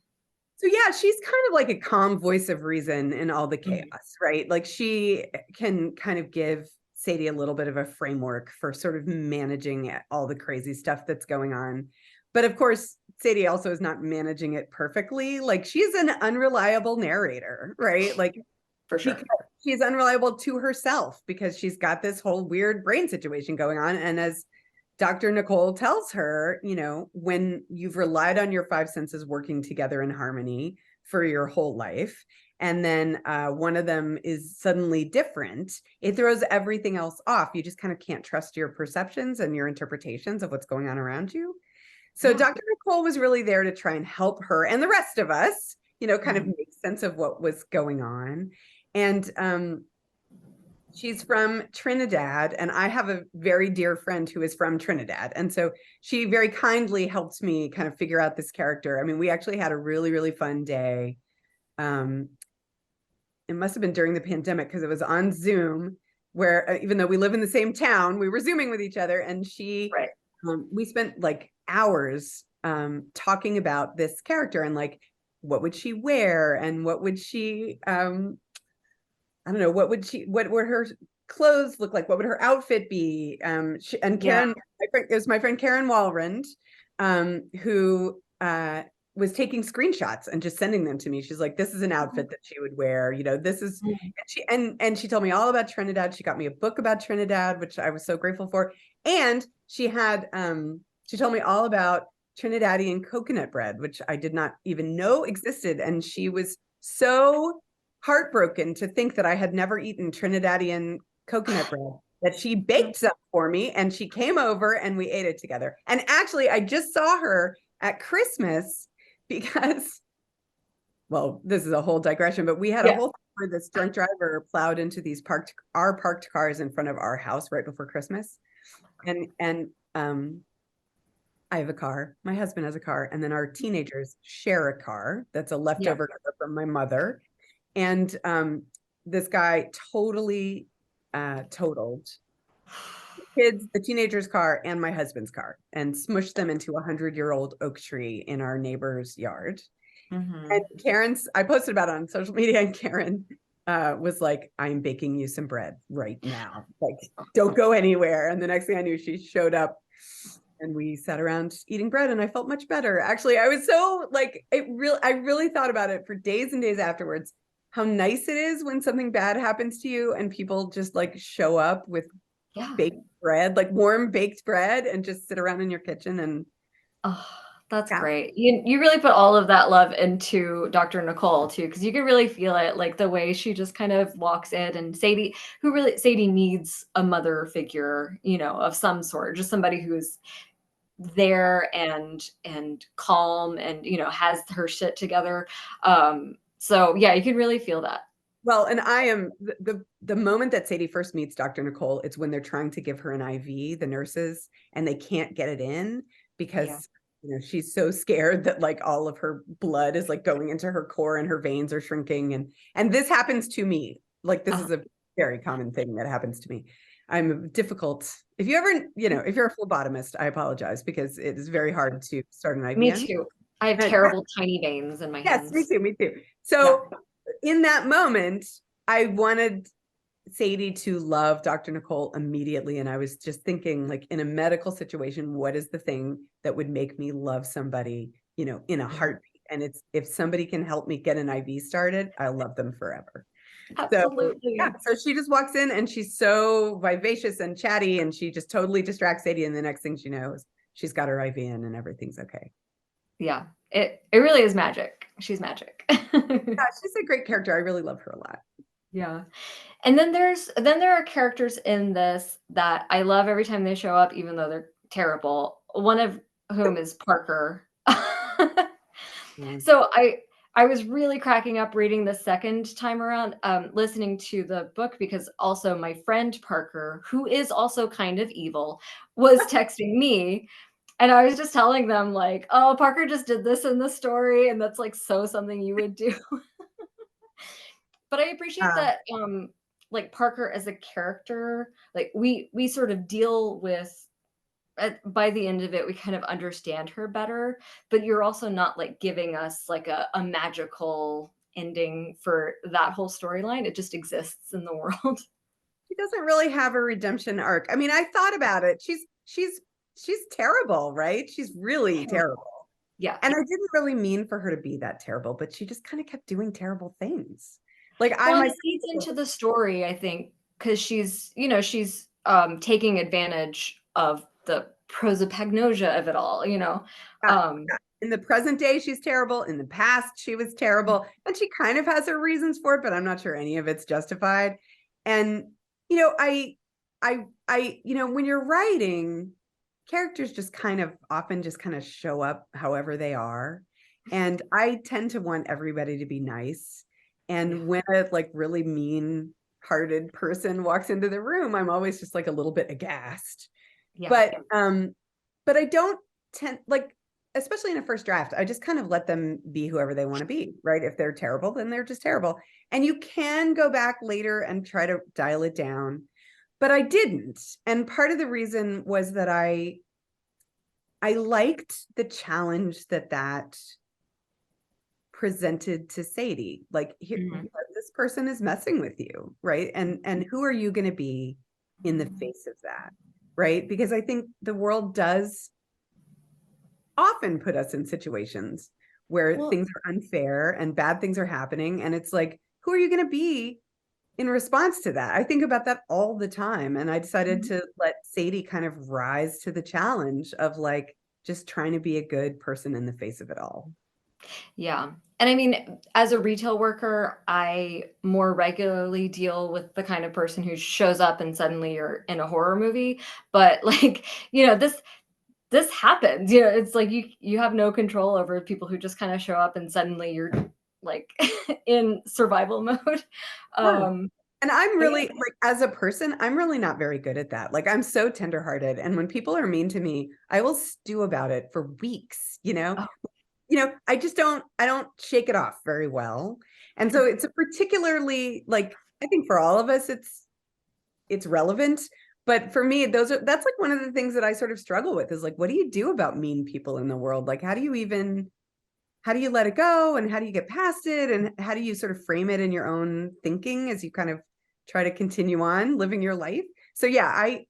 So yeah, she's kind of like a calm voice of reason in all the Mhm. chaos, right? Like she can kind of give Sadie a little bit of a framework for sort of managing all the crazy stuff that's going on. But of course, Sadie also is not managing it perfectly. Like she's an unreliable narrator, right? Like For because sure. she's unreliable to herself because she's got this whole weird brain situation going on. And as Dr. Nicole tells her, when you've relied on your five senses working together in harmony for your whole life, and then one of them is suddenly different, it throws everything else off. You just kind of can't trust your perceptions and your interpretations of what's going on around you. So Yeah. Dr. Nicole was really there to try and help her and the rest of us, kind of Mhm. make sense of what was going on. And she's from Trinidad, and I have a very dear friend who is from Trinidad. And so she very kindly helped me kind of figure out this character. I mean, we actually had a really, really fun day. Um, it must have been during the pandemic because it was on Zoom, where even though we live in the same town, we were Zooming with each other. And Right. we spent like hours talking about this character and like, what would she wear and what would she I don't know, what would her clothes look like? What would her outfit be? And Yeah. Karen, it was my friend Karen Walrand, who was taking screenshots and just sending them to me. She's like, this is an outfit that she would wear. This is, Mhm. and she told me all about Trinidad. She got me a book about Trinidad, which I was so grateful for. And she told me all about Trinidadian coconut bread, which I did not even know existed. And she was so heartbroken to think that I had never eaten Trinidadian coconut bread, that she baked some for me and she came over and we ate it together. And actually, I just saw her at Christmas because, well, this is a whole digression, but we had a Yeah. whole where this drunk driver plowed into our parked cars in front of our house right before Christmas. And I have a car, my husband has a car, and then our teenagers share a car that's a Yeah. leftover car from my mother. And this guy totally totaled the teenager's car and my husband's car and smushed them into a 100-year-old oak tree in our neighbor's yard. And Mhm. I posted about it on social media, and Karen was like, I'm baking you some bread right now. Like, don't go anywhere. And the next thing I knew, she showed up and we sat around eating bread and I felt much better. Actually, I was so like, I really thought about it for days and days afterwards, how nice it is when something bad happens to you and people just like show up with Yeah. baked bread, like warm baked bread, and just sit around in your kitchen and Oh, that's yeah. great. You really put all of that love into Dr. Nicole too, because you can really feel it, like the way she just kind of walks in, and Sadie needs a mother figure, of some sort, just somebody who's there and calm and has her shit together. So yeah, you can really feel that. Well, and I am the moment that Sadie first meets Dr. Nicole, it's when they're trying to give her an IV, the nurses, and they can't get it in Yeah. because she's so scared that like all of her blood is like going into her core and her veins are shrinking, and this happens to me. Like this Uh, is a very common thing that happens to me. I'm difficult. If you ever, if you're a phlebotomist, I apologize because it is very hard to start an IV Me in. too. I have And terrible tiny veins in my yes, me hands. too, me too. Yeah. So in that moment, I wanted Sadie to love Dr. Nicole immediately. And I was just thinking, like, in a medical situation, what is the thing that would make me love somebody, in a Mhm. heartbeat? And it's if somebody can help me get an IV started, I'll love them forever. So yeah, Absolutely. so she just walks in and she's so vivacious and chatty and she just totally distracts Sadie. And the next thing she knows, she's got her IV in and everything's okay. Yeah. It really is magic. She's magic. Yeah, she's a great character. I really love her a lot. Yeah. And then there are characters in this that I love every time they show up, even though they're terrible. One of whom is Parker. Yeah. So I was really cracking up reading the second time around, listening to the book, because also my friend Parker, who is also kind of evil, was texting me, and I was just telling them like, "Oh, Parker just did this in the story, and that's like so something you would do." But I appreciate Uh, that, like Parker as a character, like we sort of deal with by the end of it, we kind of understand her better, but you're also not like giving us like a magical ending for that whole storyline. It just exists in the world. she doesn't really have a redemption arc. I mean, I thought about it. She's terrible, right? She's really terrible. Yeah. And I didn't really mean for her to be that terrible, but she just kind of kept doing terrible things. Like I Well, and it myself, feeds into the story, I think, because she's taking advantage of the prosopagnosia of it all, you know. yeah, Um, yeah. In the present day, she's terrible. In the past, she was terrible. And she kind of has her reasons for it, but I'm not sure any of it's justified. And, you know, when you're writing, characters just kind of often just kind of show up however they are. And I tend to want everybody to be nice. yeah, And when a like really mean hearted person walks into the room, I'm always just like a little bit aghast. yeah, But I don't tend like, especially in a first draft, I just kind of let them be whoever they want to be, right? If they're terrible, then they're just terrible. And you can go back later and try to dial it down. But I didn't. And part of the reason was that I liked the challenge that presented to Sadie. Like, here, mhm. this person is messing with you, right? And who are you going to be in the face of that, right? Because I think the world does often put us in situations where Well, things are unfair and bad things are happening, and it's like, who are you going to be in response to that? I think about that all the time, and I decided mhm. to let Sadie kind of rise to the challenge of like just trying to be a good person in the face of it all. Yeah. And I mean, as a retail worker, I more regularly deal with the kind of person who shows up and suddenly you're in a horror movie. But like, this happens. It's like you have no control over people who just kind of show up and suddenly you're like in survival mode. Yeah. Um, And I'm but really like, as a person, I'm really not very good at that. Like, I'm so tenderhearted, and when people are mean to me, I will stew about it for weeks, you know? yeah. I don't shake it off very well. And so it's a particularly like, I think for all of us it's relevant, but for me that's like one of the things that I sort of struggle with is like, what do you do about mean people in the world? Like, how do you let it go, and how do you get past it, and how do you sort of frame it in your own thinking as you kind of try to continue on living your life? So yeah, I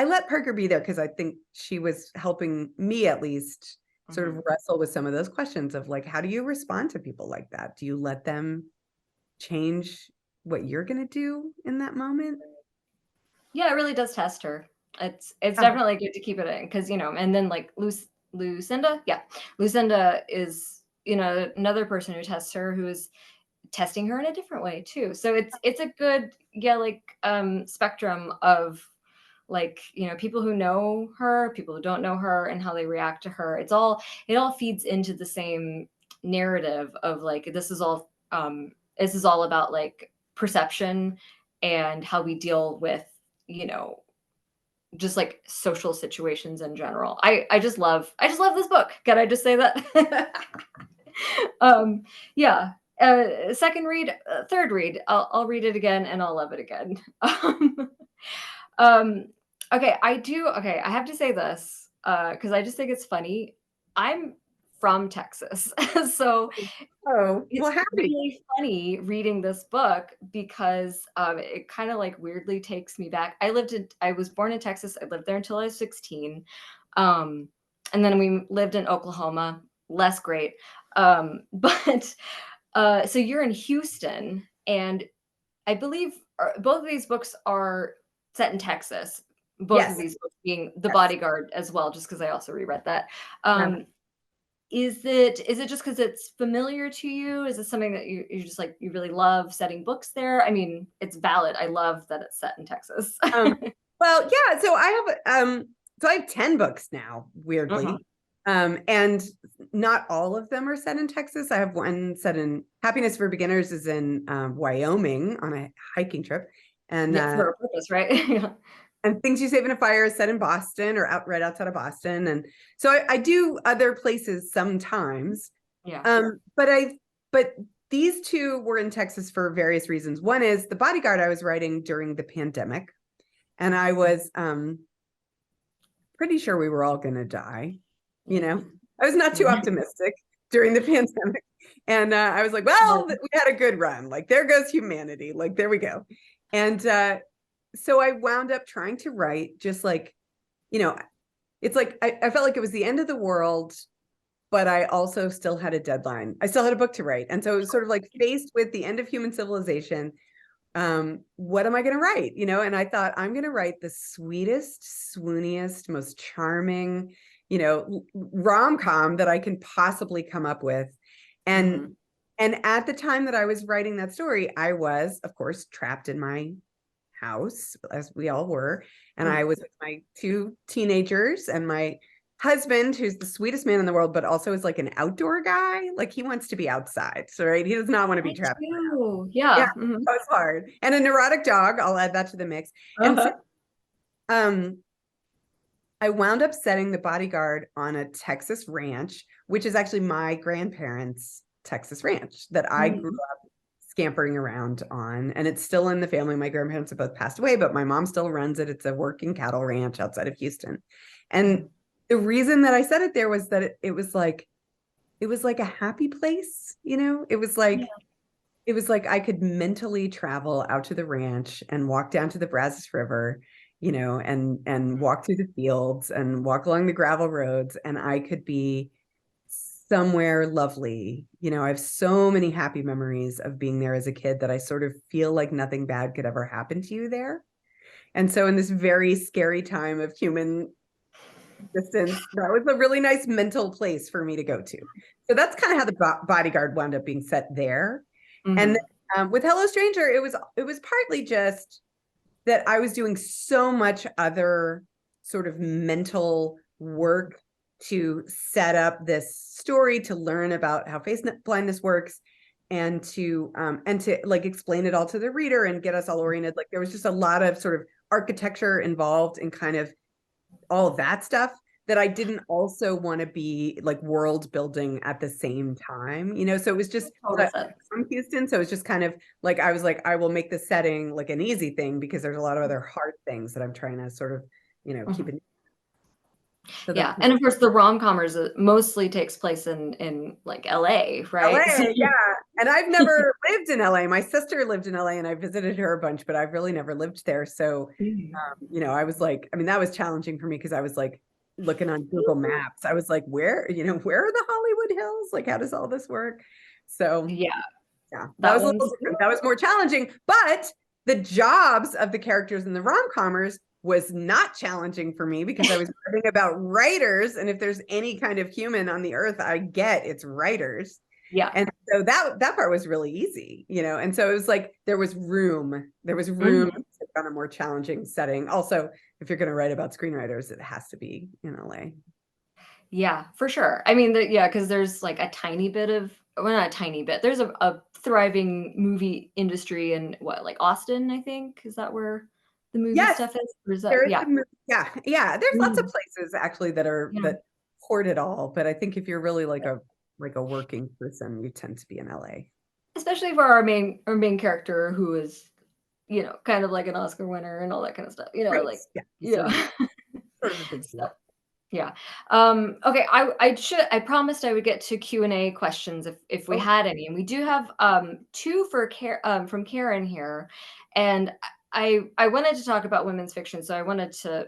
let Parker be there because I think she was helping me at least sort of Mhm. wrestle with some of those questions of like, how do you respond to people like that? Do you let them change what you're going to do in that moment? Yeah, it really does test her. It's Yeah. definitely good to keep it in because and then like Lucinda, yeah, Lucinda is another person who tests her, who is testing her in a different way too. So it's a good, yeah, like spectrum of like people who know her, people who don't know her, and how they react to her. It all feeds into the same narrative of like this is all about like perception and how we deal with you know just like social situations in general. I just love this book. Can I just say that? um yeah. Second read, third read, I'll read it again and I'll love it again. um okay, I have to say this because I just think it's funny. I'm from Texas. So Oh, it's well, happy. really funny reading this book because it kind of like weirdly takes me back. I was born in Texas. I lived there until I was 16. Um, and then we lived in Oklahoma. Less great. But so you're in Houston, and I believe both of these books are set in Texas. Both of Yes. these books being The Yes. Bodyguard as well, just because I also reread that. Yeah. Um, is it just because it's familiar to you? Is it something that you just like you really love setting books there? I mean, it's valid. I love that it's set in Texas. Um, well, yeah, so I have 10 books now, Uh-huh. weirdly. And not all of them are set in Texas. I have one set in Happiness for Beginners is in Wyoming on a hiking trip. And Yeah, for a purpose, right? Yeah. and Things You Save in a Fire is set in Boston or right outside of Boston. And so I do other places sometimes. Yeah. But these two were in Texas for various reasons. One is The Bodyguard I was writing during the pandemic, and I was pretty sure we were all going to die. You know, I was not too optimistic during the pandemic. And I was like, well, we had a good run. Like, there goes humanity. Like, there we go. And so I wound up trying to write just like, you know, it's like I felt like it was the end of the world, but I also still had a deadline. I still had a book to write. And so it was sort of like faced with the end of human civilization. What am I going to write? You know, and I thought I'm going to write the sweetest, swooniest, most charming, you know, rom-com that I can possibly come up with. And and at the time that I was writing that story, I was, of course, trapped in my house, as we all were. And I was with my two teenagers and my husband, who's the sweetest man in the world, but also is like an outdoor guy. Like, he wants to be outside. So, right. He does not want to be trapped. Yeah. Yeah. It's hard. And a neurotic dog. I'll add that to the mix. And so, I wound up setting The Bodyguard on a Texas ranch, which is actually my grandparents' Texas ranch that I grew up scampering around on. And it's still in the family. My grandparents have both passed away, but my mom still runs it. It's a working cattle ranch outside of Houston. And the reason that I set it there was that it was like a happy place, you know? It was like I could mentally travel out to the ranch and walk down to the Brazos River, you know, and walk through the fields and walk along the gravel roads, and I could be somewhere lovely. You know, I have so many happy memories of being there as a kid that I sort of feel like nothing bad could ever happen to you there. And so in this very scary time of human existence, that was a really nice mental place for me to go to. So that's kind of how the Bodyguard wound up being set there. And then, with Hello Stranger, it was partly just that I was doing so much other sort of mental work to set up this story, to learn about how face blindness works, and to like explain it all to the reader and get us all oriented. Like, there was just a lot of sort of architecture involved in kind of all of that stuff that I didn't also want to be like world building at the same time, you know? So it was just from Houston. So it's just kind of like, I was like, I will make the setting like an easy thing because there's a lot of other hard things that I'm trying to sort of, you know, keep it. So yeah. And of course the rom-comers mostly takes place in like LA, right? LA, yeah. And I've never lived in LA. My sister lived in LA and I visited her a bunch, but I've really never lived there. So, you know, I was like, I mean, that was challenging for me because I was like looking on Google Maps. I was like, where are the Hollywood Hills? Like, how does all this work? So yeah, that was a little different. That was more challenging, but the jobs of the characters in the rom-comers was not challenging for me because I was writing about writers. And if there's any kind of human on the earth I get, it's writers. Yeah. And so that part was really easy, you know? And so it was like, there was room on a more challenging setting. Also, if you're going to write about screenwriters, it has to be in LA. Yeah, for sure. I mean, because there's like a tiny bit of, well, not a tiny bit. There's a thriving movie industry in like Austin, I think. Is that where the movie stuff is? Or is that, yeah. There's lots of places actually that hoard it all. But I think if you're really like a working person, you tend to be in LA. Especially for our main character, who is, you know, kind of like an Oscar winner and all that kind of stuff. You know, like sort of a big deal. Yeah. Okay. I promised I would get to Q&A questions if we had any, and we do have two from Karen here, and I wanted to talk about women's fiction, so I wanted to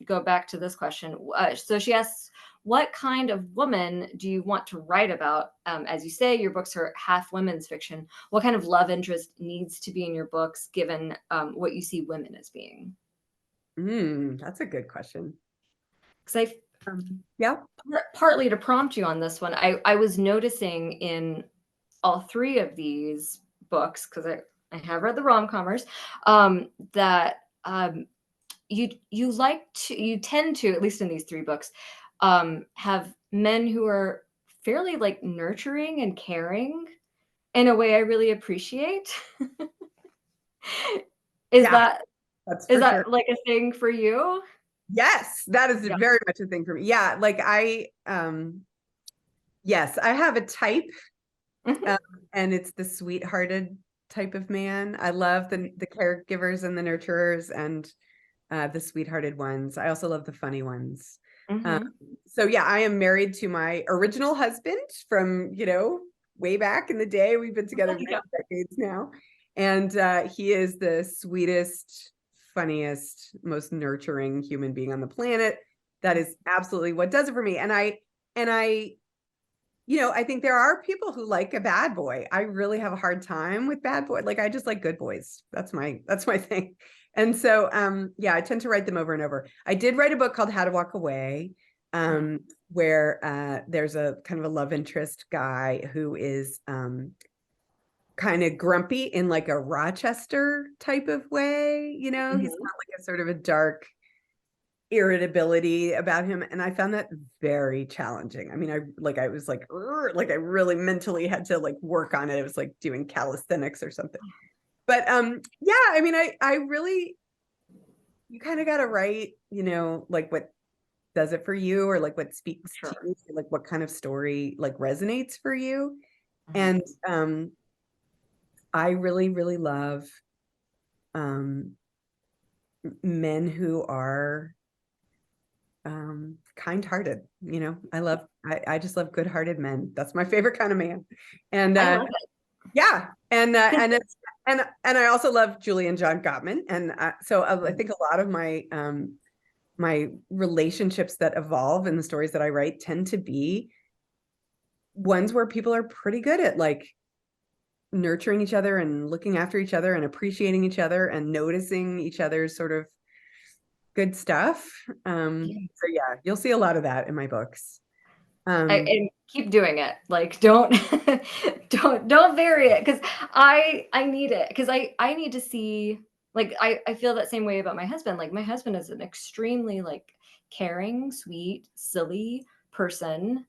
go back to this question. So she asks, what kind of woman do you want to write about? As you say, your books are half women's fiction. What kind of love interest needs to be in your books, given what you see women as being? That's a good question. Because partly to prompt you on this one, I was noticing in all three of these books, because I have read the rom-comers, that you tend to, at least in these three books, have men who are fairly like nurturing and caring in a way I really appreciate. Is Yeah, that that's is for sure. that like a thing for you? Yes, that is Yeah. very much a thing for me. Yeah, like yes, I have a type, Mhm. um, and it's the sweethearted type of man. I love the caregivers and the nurturers and the sweethearted ones. I also love the funny ones. Um, Mhm. so yeah, I am married to my original husband from, way back in the day. We've been together many Yeah. decades now. And he is the sweetest, funniest, most nurturing human being on the planet. That is absolutely what does it for me. And I I think there are people who like a bad boy. I really have a hard time with bad boy. Like I just like good boys. That's my thing. And so yeah, I tend to write them over and over. I did write a book called How to Walk Away, Mhm. where there's a kind of a love interest guy who is kind of grumpy in like a Rochester type of way. He's Mhm. got like a sort of a dark irritability about him, and I found that very challenging. I mean, I was like, "Ugh," like I really mentally had to like work on it. It was like doing calisthenics or something. But yeah, I mean, I really, you kind of got to write, like what does it for you, or like what speaks to Sure. you, like what kind of story like resonates for you. Mhm. And I really, really love um men who are kind-hearted. I just love good-hearted men. That's my favorite kind of man. And I love it. yeah, and I also love Julian John Gottman. And so I think a lot of my relationships that evolve in the stories that I write tend to be ones where people are pretty good at like nurturing each other and looking after each other and appreciating each other and noticing each other's sort of good stuff. Yeah. So yeah, you'll see a lot of that in my books. And keep doing it. Like, don't don't vary it, because I need it, because I need to see, like, I feel that same way about my husband. Like, my husband is an extremely like caring, sweet, silly person,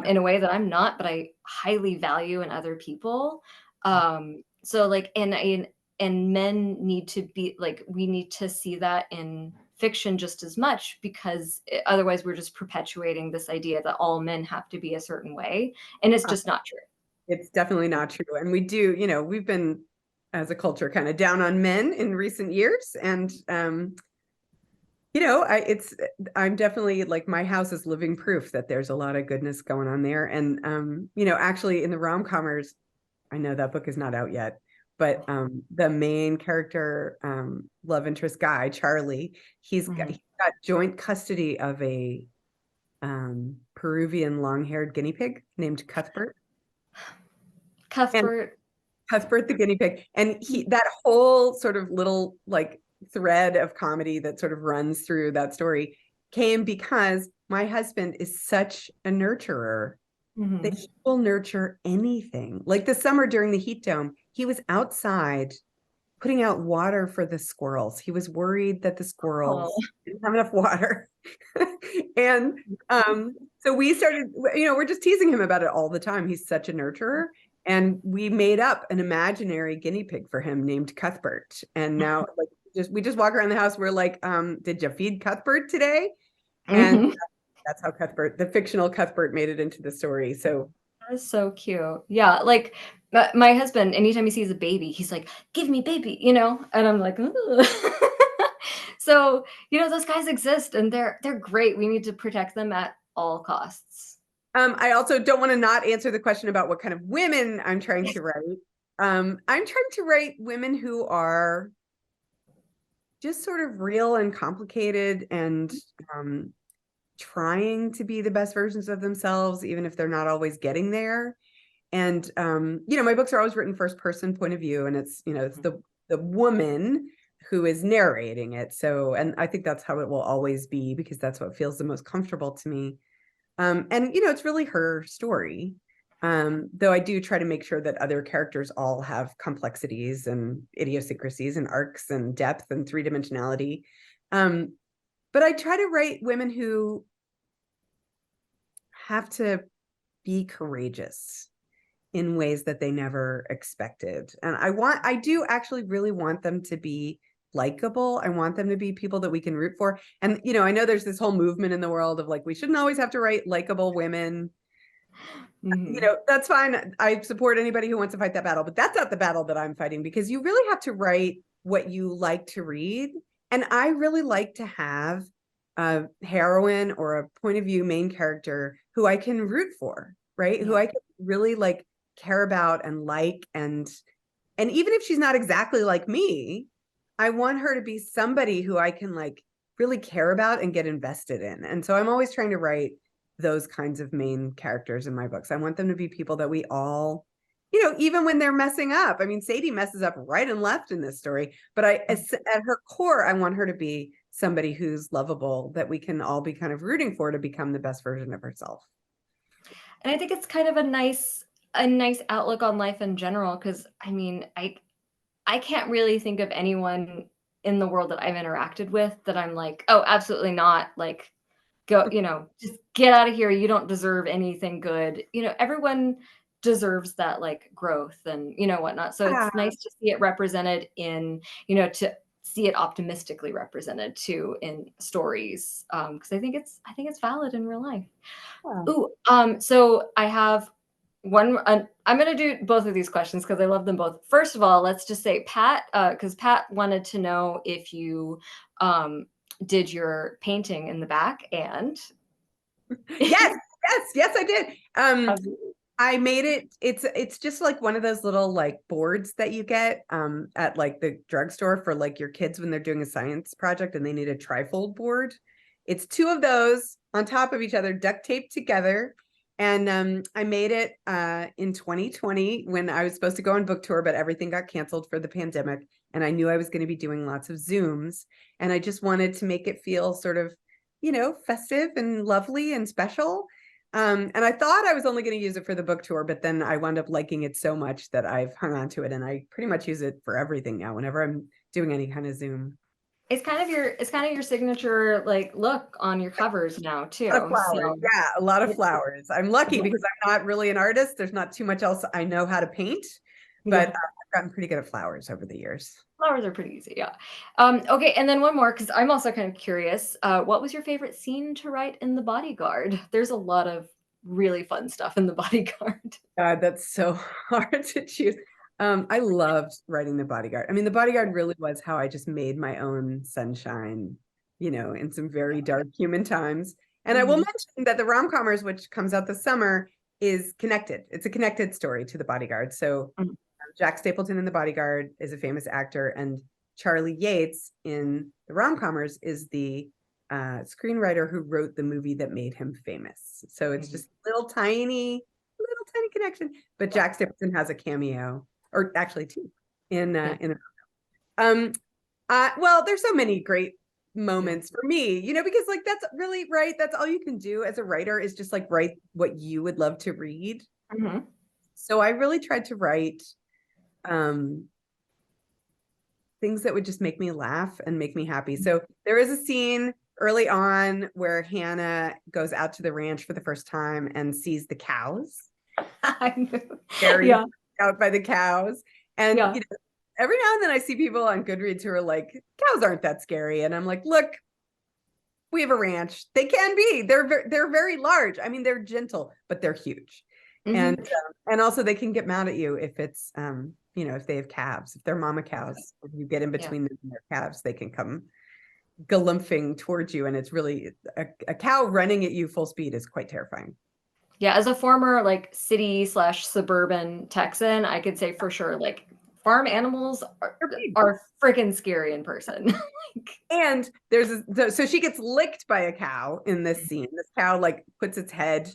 in a way that I'm not, but I highly value in other people. So like, and men need to be like, we need to see that in fiction just as much, because otherwise we're just perpetuating this idea that all men have to be a certain way, and it's Uh, just not true. it's definitely not true. And we do, we've been as a culture kind of down on men in recent years. And I'm definitely like my house is living proof that there's a lot of goodness going on there. And actually in the rom-commers, I know that book is not out yet, but the main character, love interest guy, Charlie, Mhm. he's got joint custody of a Peruvian long-haired guinea pig named Cuthbert. And Cuthbert. Cuthbert the guinea pig. And that whole sort of little like thread of comedy that sort of runs through that story came because my husband is such a nurturer that Mhm. he will nurture anything. Like the summer during the heat dome, he was outside putting out water for the squirrels. He was worried that the Oh. squirrels didn't have enough water. And so we started, we're just teasing him about it all the time. He's such a nurturer. And we made up an imaginary guinea pig for him named Cuthbert. And now like we just walk around the house. We're like, did you feed Cuthbert today? And Mhm. that's how Cuthbert, the fictional Cuthbert, made it into the story. So That is so cute. Yeah, like, my husband, anytime he sees a baby, he's like, "Give me baby," and I'm like, "Ugh." So, those guys exist, and they're great. We need to protect them at all costs. I also don't want to not answer the question about what kind of women I'm trying to write. I'm trying to write women who are just sort of real and complicated and um, trying to be the best versions of themselves, even if they're not always getting there. And my books are always written first person point of view, and it's the woman who is narrating it. So, and I think that's how it will always be because that's what feels the most comfortable to me. And it's really her story. Though I do try to make sure that other characters all have complexities and idiosyncrasies and arcs and depth and three-dimensionality. But I try to write women who have to be courageous in ways that they never expected. And I do actually really want them to be likable. I want them to be people that we can root for. And, I know there's this whole movement in the world of like, we shouldn't always have to write likable women. That's fine. I support anybody who wants to fight that battle, but that's not the battle that I'm fighting, because you really have to write what you like to read. And I really like to have a heroine or a point of view main character who I can root for, right? Who I can really like care about and like, and even if she's not exactly like me, I want her to be somebody who I can like really care about and get invested in. And so I'm always trying to write those kinds of main characters in my books. I want them to be people that we all, even when they're messing up. I mean, Sadie messes up right and left in this story, but at her core, I want her to be somebody who's lovable, that we can all be kind of rooting for to become the best version of herself. And I think it's kind of a nice outlook on life in general, because I mean, I can't really think of anyone in the world that I've interacted with that I'm like, oh, absolutely not. Like, go, just get out of here. You don't deserve anything good. Everyone deserves that like growth and whatnot. So it's nice to see it represented in, to see it optimistically represented too in stories. Because I think it's valid in real life. Yeah. Ooh, so I have one. I'm going to do both of these questions because I love them both. First of all, let's just say Pat, because Pat wanted to know if you did your painting in the back, and yes, I did. I made it. It's just like one of those little like boards that you get at like the drugstore for like your kids when they're doing a science project and they need a trifold board. It's two of those on top of each other, duct taped together. And I made it in 2020 when I was supposed to go on book tour, but everything got canceled for the pandemic. And I knew I was going to be doing lots of Zooms. And I just wanted to make it feel sort of, festive and lovely and special. And I thought I was only going to use it for the book tour, but then I wound up liking it so much that I've hung on to it, and I pretty much use it for everything now whenever I'm doing any kind of Zoom. It's kind of your signature like look on your covers now too. A lot of flowers. So Yeah, a lot of flowers. I'm lucky because I'm not really an artist. There's not too much else I know how to paint, but I've gotten pretty good at flowers over the years. Flowers are pretty easy, yeah. Okay, and then one more, because I'm also kind of curious. What was your favorite scene to write in The Bodyguard? There's a lot of really fun stuff in The Bodyguard. God, that's so hard to choose. I loved writing The Bodyguard. I mean, The Bodyguard really was how I just made my own sunshine, in some very dark human times. And I will mention that the rom-comers, which comes out this summer, is connected. It's a connected story to The Bodyguard. So Jack Stapleton in The Bodyguard is a famous actor, and Charlie Yates in the rom-comers is the screenwriter who wrote the movie that made him famous. So it's just little tiny connection. But Jack Stapleton has a cameo, or actually two, in well, there's so many great moments for me, because like that's really right. That's all you can do as a writer, is just like write what you would love to read. So I really tried to write things that would just make me laugh and make me happy. So there is a scene early on where Hannah goes out to the ranch for the first time and sees the cows. Very out by the cows. And every now and then I see people on Goodreads who are like, cows aren't that scary. And I'm like, look, we have a ranch. They can be. They're very large. I mean, they're gentle, but they're huge. And also they can get mad at you if it's if they have calves, if they're mama cows, if you get in between them and their calves, they can come galumphing towards you. And it's really a cow running at you full speed is quite terrifying. Yeah, as a former like city/suburban Texan, I could say for sure, like farm animals are freaking scary in person. And so she gets licked by a cow in this scene. This cow like puts its head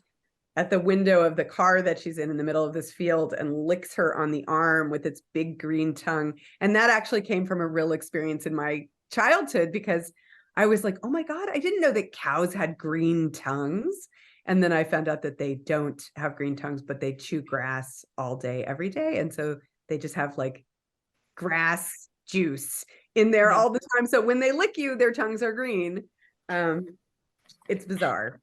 at the window of the car that she's in the middle of this field and licks her on the arm with its big green tongue. And that actually came from a real experience in my childhood, because I was like, oh my God, I didn't know that cows had green tongues. And then I found out that they don't have green tongues, but they chew grass all day, every day. And so they just have like grass juice in there all the time. So when they lick you, their tongues are green. It's bizarre.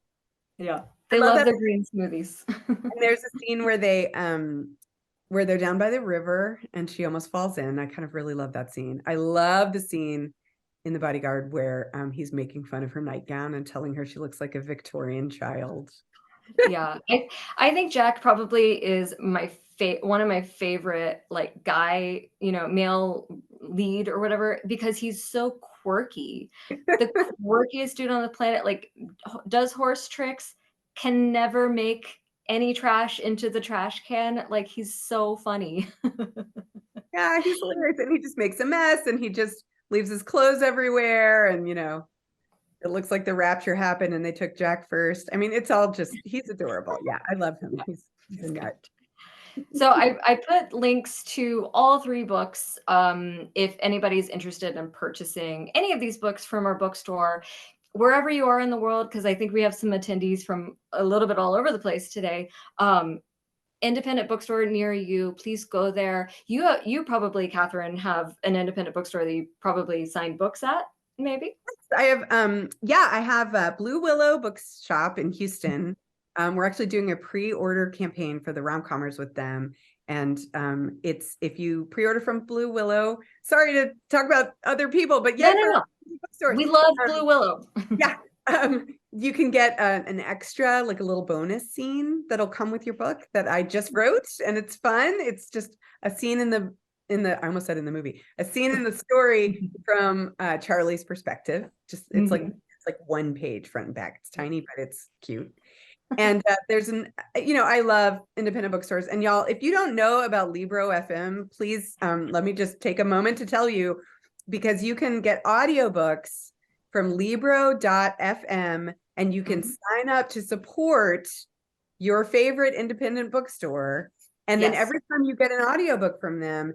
Yeah. I They love love that. their green smoothies. And there's a scene where they're down by the river and she almost falls in. I kind of really love that scene. I love the scene in The Bodyguard where he's making fun of her nightgown and telling her she looks like a Victorian child. Yeah, I think Jack probably is one of my favorite like guy, male lead or whatever, because he's so quirky. The quirkiest dude on the planet, like does horse tricks, can never make any trash into the trash can. Like he's so funny. Yeah, he's hilarious. And he just makes a mess and he just leaves his clothes everywhere. And, it looks like the rapture happened and they took Jack first. I mean, it's all just, he's adorable. Yeah, I love him. He's a nut. So I put links to all three books if anybody's interested in purchasing any of these books from our bookstore, wherever you are in the world, because I think we have some attendees from a little bit all over the place today. Independent bookstore near you, please go there. You probably, Katherine, have an independent bookstore that you probably sign books at, maybe? I have I have Blue Willow Bookshop in Houston. We're actually doing a pre-order campaign for the rom-comers with them. And it's if you pre-order from Blue Willow, sorry to talk about other people, but yet No. bookstores. We love Blue Willow. Yeah. You can get an extra, like a little bonus scene that'll come with your book that I just wrote, and it's fun. It's just a scene in the I almost said in the movie, a scene in the story from Charlie's perspective. Just it's like one page front and back. It's tiny, but it's cute. And there's I love independent bookstores. And y'all, if you don't know about Libro FM, please let me just take a moment to tell you, because you can get audiobooks from libro.fm and you can sign up to support your favorite independent bookstore. And then every time you get an audiobook from them,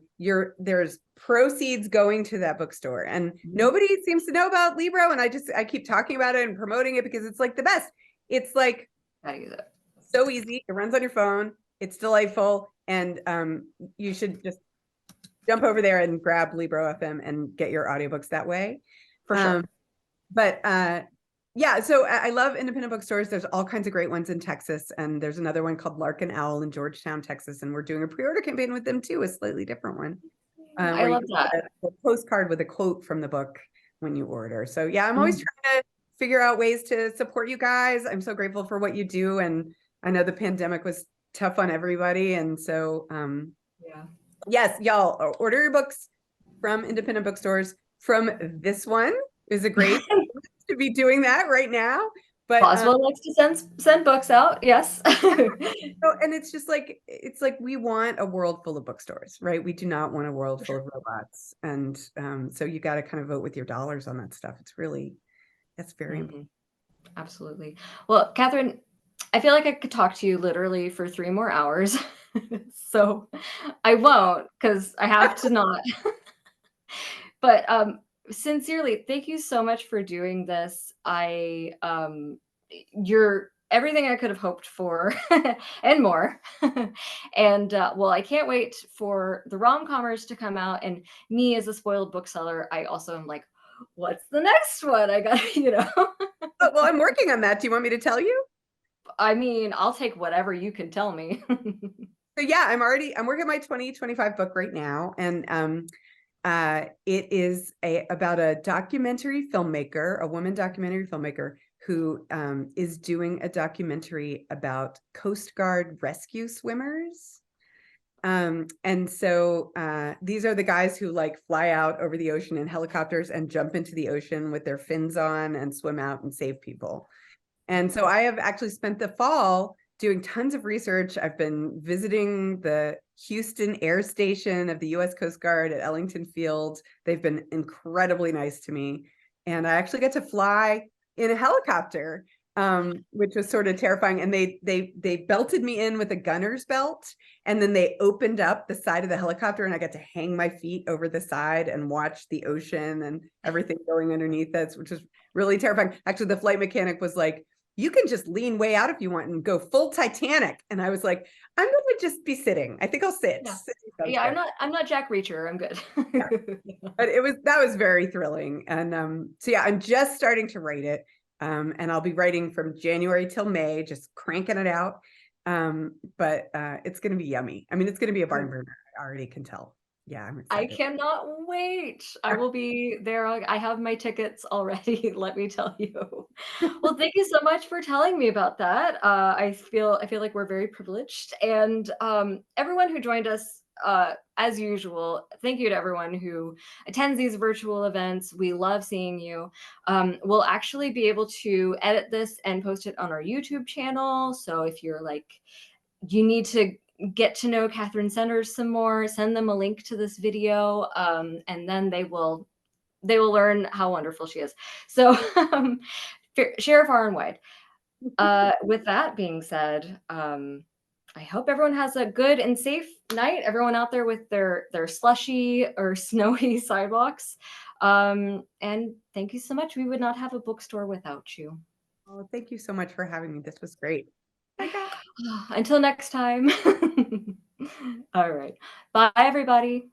there's proceeds going to that bookstore. And nobody seems to know about Libro. And I keep talking about it and promoting it because it's like the best. It's like so easy. It runs on your phone. It's delightful. And you should just jump over there and grab Libro FM and get your audiobooks that way. For sure. But yeah, so I love independent bookstores. There's all kinds of great ones in Texas. And there's another one called Lark and Owl in Georgetown, Texas. And we're doing a pre-order campaign with them too, a slightly different one. I love that. A postcard with a quote from the book when you order. So yeah, I'm always trying to figure out ways to support you guys. I'm so grateful for what you do. And I know the pandemic was tough on everybody. And so yes, y'all order your books from independent bookstores. From this one is a great to be doing that right now. But Boswell likes to send books out. Yes. And it's just like, we want a world full of bookstores, right? We do not want a world full of robots. And so you got to kind of vote with your dollars on that stuff. That's very important. Absolutely. Well, Katherine, I feel like I could talk to you literally for 3 more hours. So I won't, because I have to not. But sincerely, thank you so much for doing this. You're everything I could have hoped for and more. And well, I can't wait for the rom-comers to come out. And me as a spoiled bookseller, I also am like, what's the next one? I got, Well, I'm working on that. Do you want me to tell you? I mean, I'll take whatever you can tell me. So yeah, I'm working on my 2025 book right now. And it is about a documentary filmmaker, a woman documentary filmmaker who is doing a documentary about Coast Guard rescue swimmers. And so these are the guys who like fly out over the ocean in helicopters and jump into the ocean with their fins on and swim out and save people. And so I have actually spent the fall doing tons of research. I've been visiting the Houston Air Station of the U.S. Coast Guard at Ellington Field. They've been incredibly nice to me. And I actually get to fly in a helicopter, which was sort of terrifying. And they belted me in with a gunner's belt. And then they opened up the side of the helicopter and I got to hang my feet over the side and watch the ocean and everything going underneath us, which was really terrifying. Actually, the flight mechanic was like, you can just lean way out if you want and go full Titanic. And I was like, I'm going to just be sitting. I think I'll sit. Yeah, I'm not Jack Reacher. I'm good. But that was very thrilling. And so yeah, I'm just starting to write it. And I'll be writing from January till May, just cranking it out. But it's going to be yummy. I mean, it's going to be a barn burner. I already can tell. Yeah, I'm I excited. cannot wait. I will be there. I have my tickets already, let me tell you. Well, thank you so much for telling me about that. I feel like we're very privileged, and everyone who joined us, as usual, thank you to everyone who attends these virtual events. We love seeing you. We'll actually be able to edit this and post it on our YouTube channel. So if you're like, you need to get to know Katherine Center some more, send them a link to this video, and then they will learn how wonderful she is. So share far and wide. With that being said, I hope everyone has a good and safe night. Everyone out there with their slushy or snowy sidewalks. And thank you so much. We would not have a bookstore without you. Oh, thank you so much for having me. This was great. Bye, guys. Until next time. All right. Bye, everybody.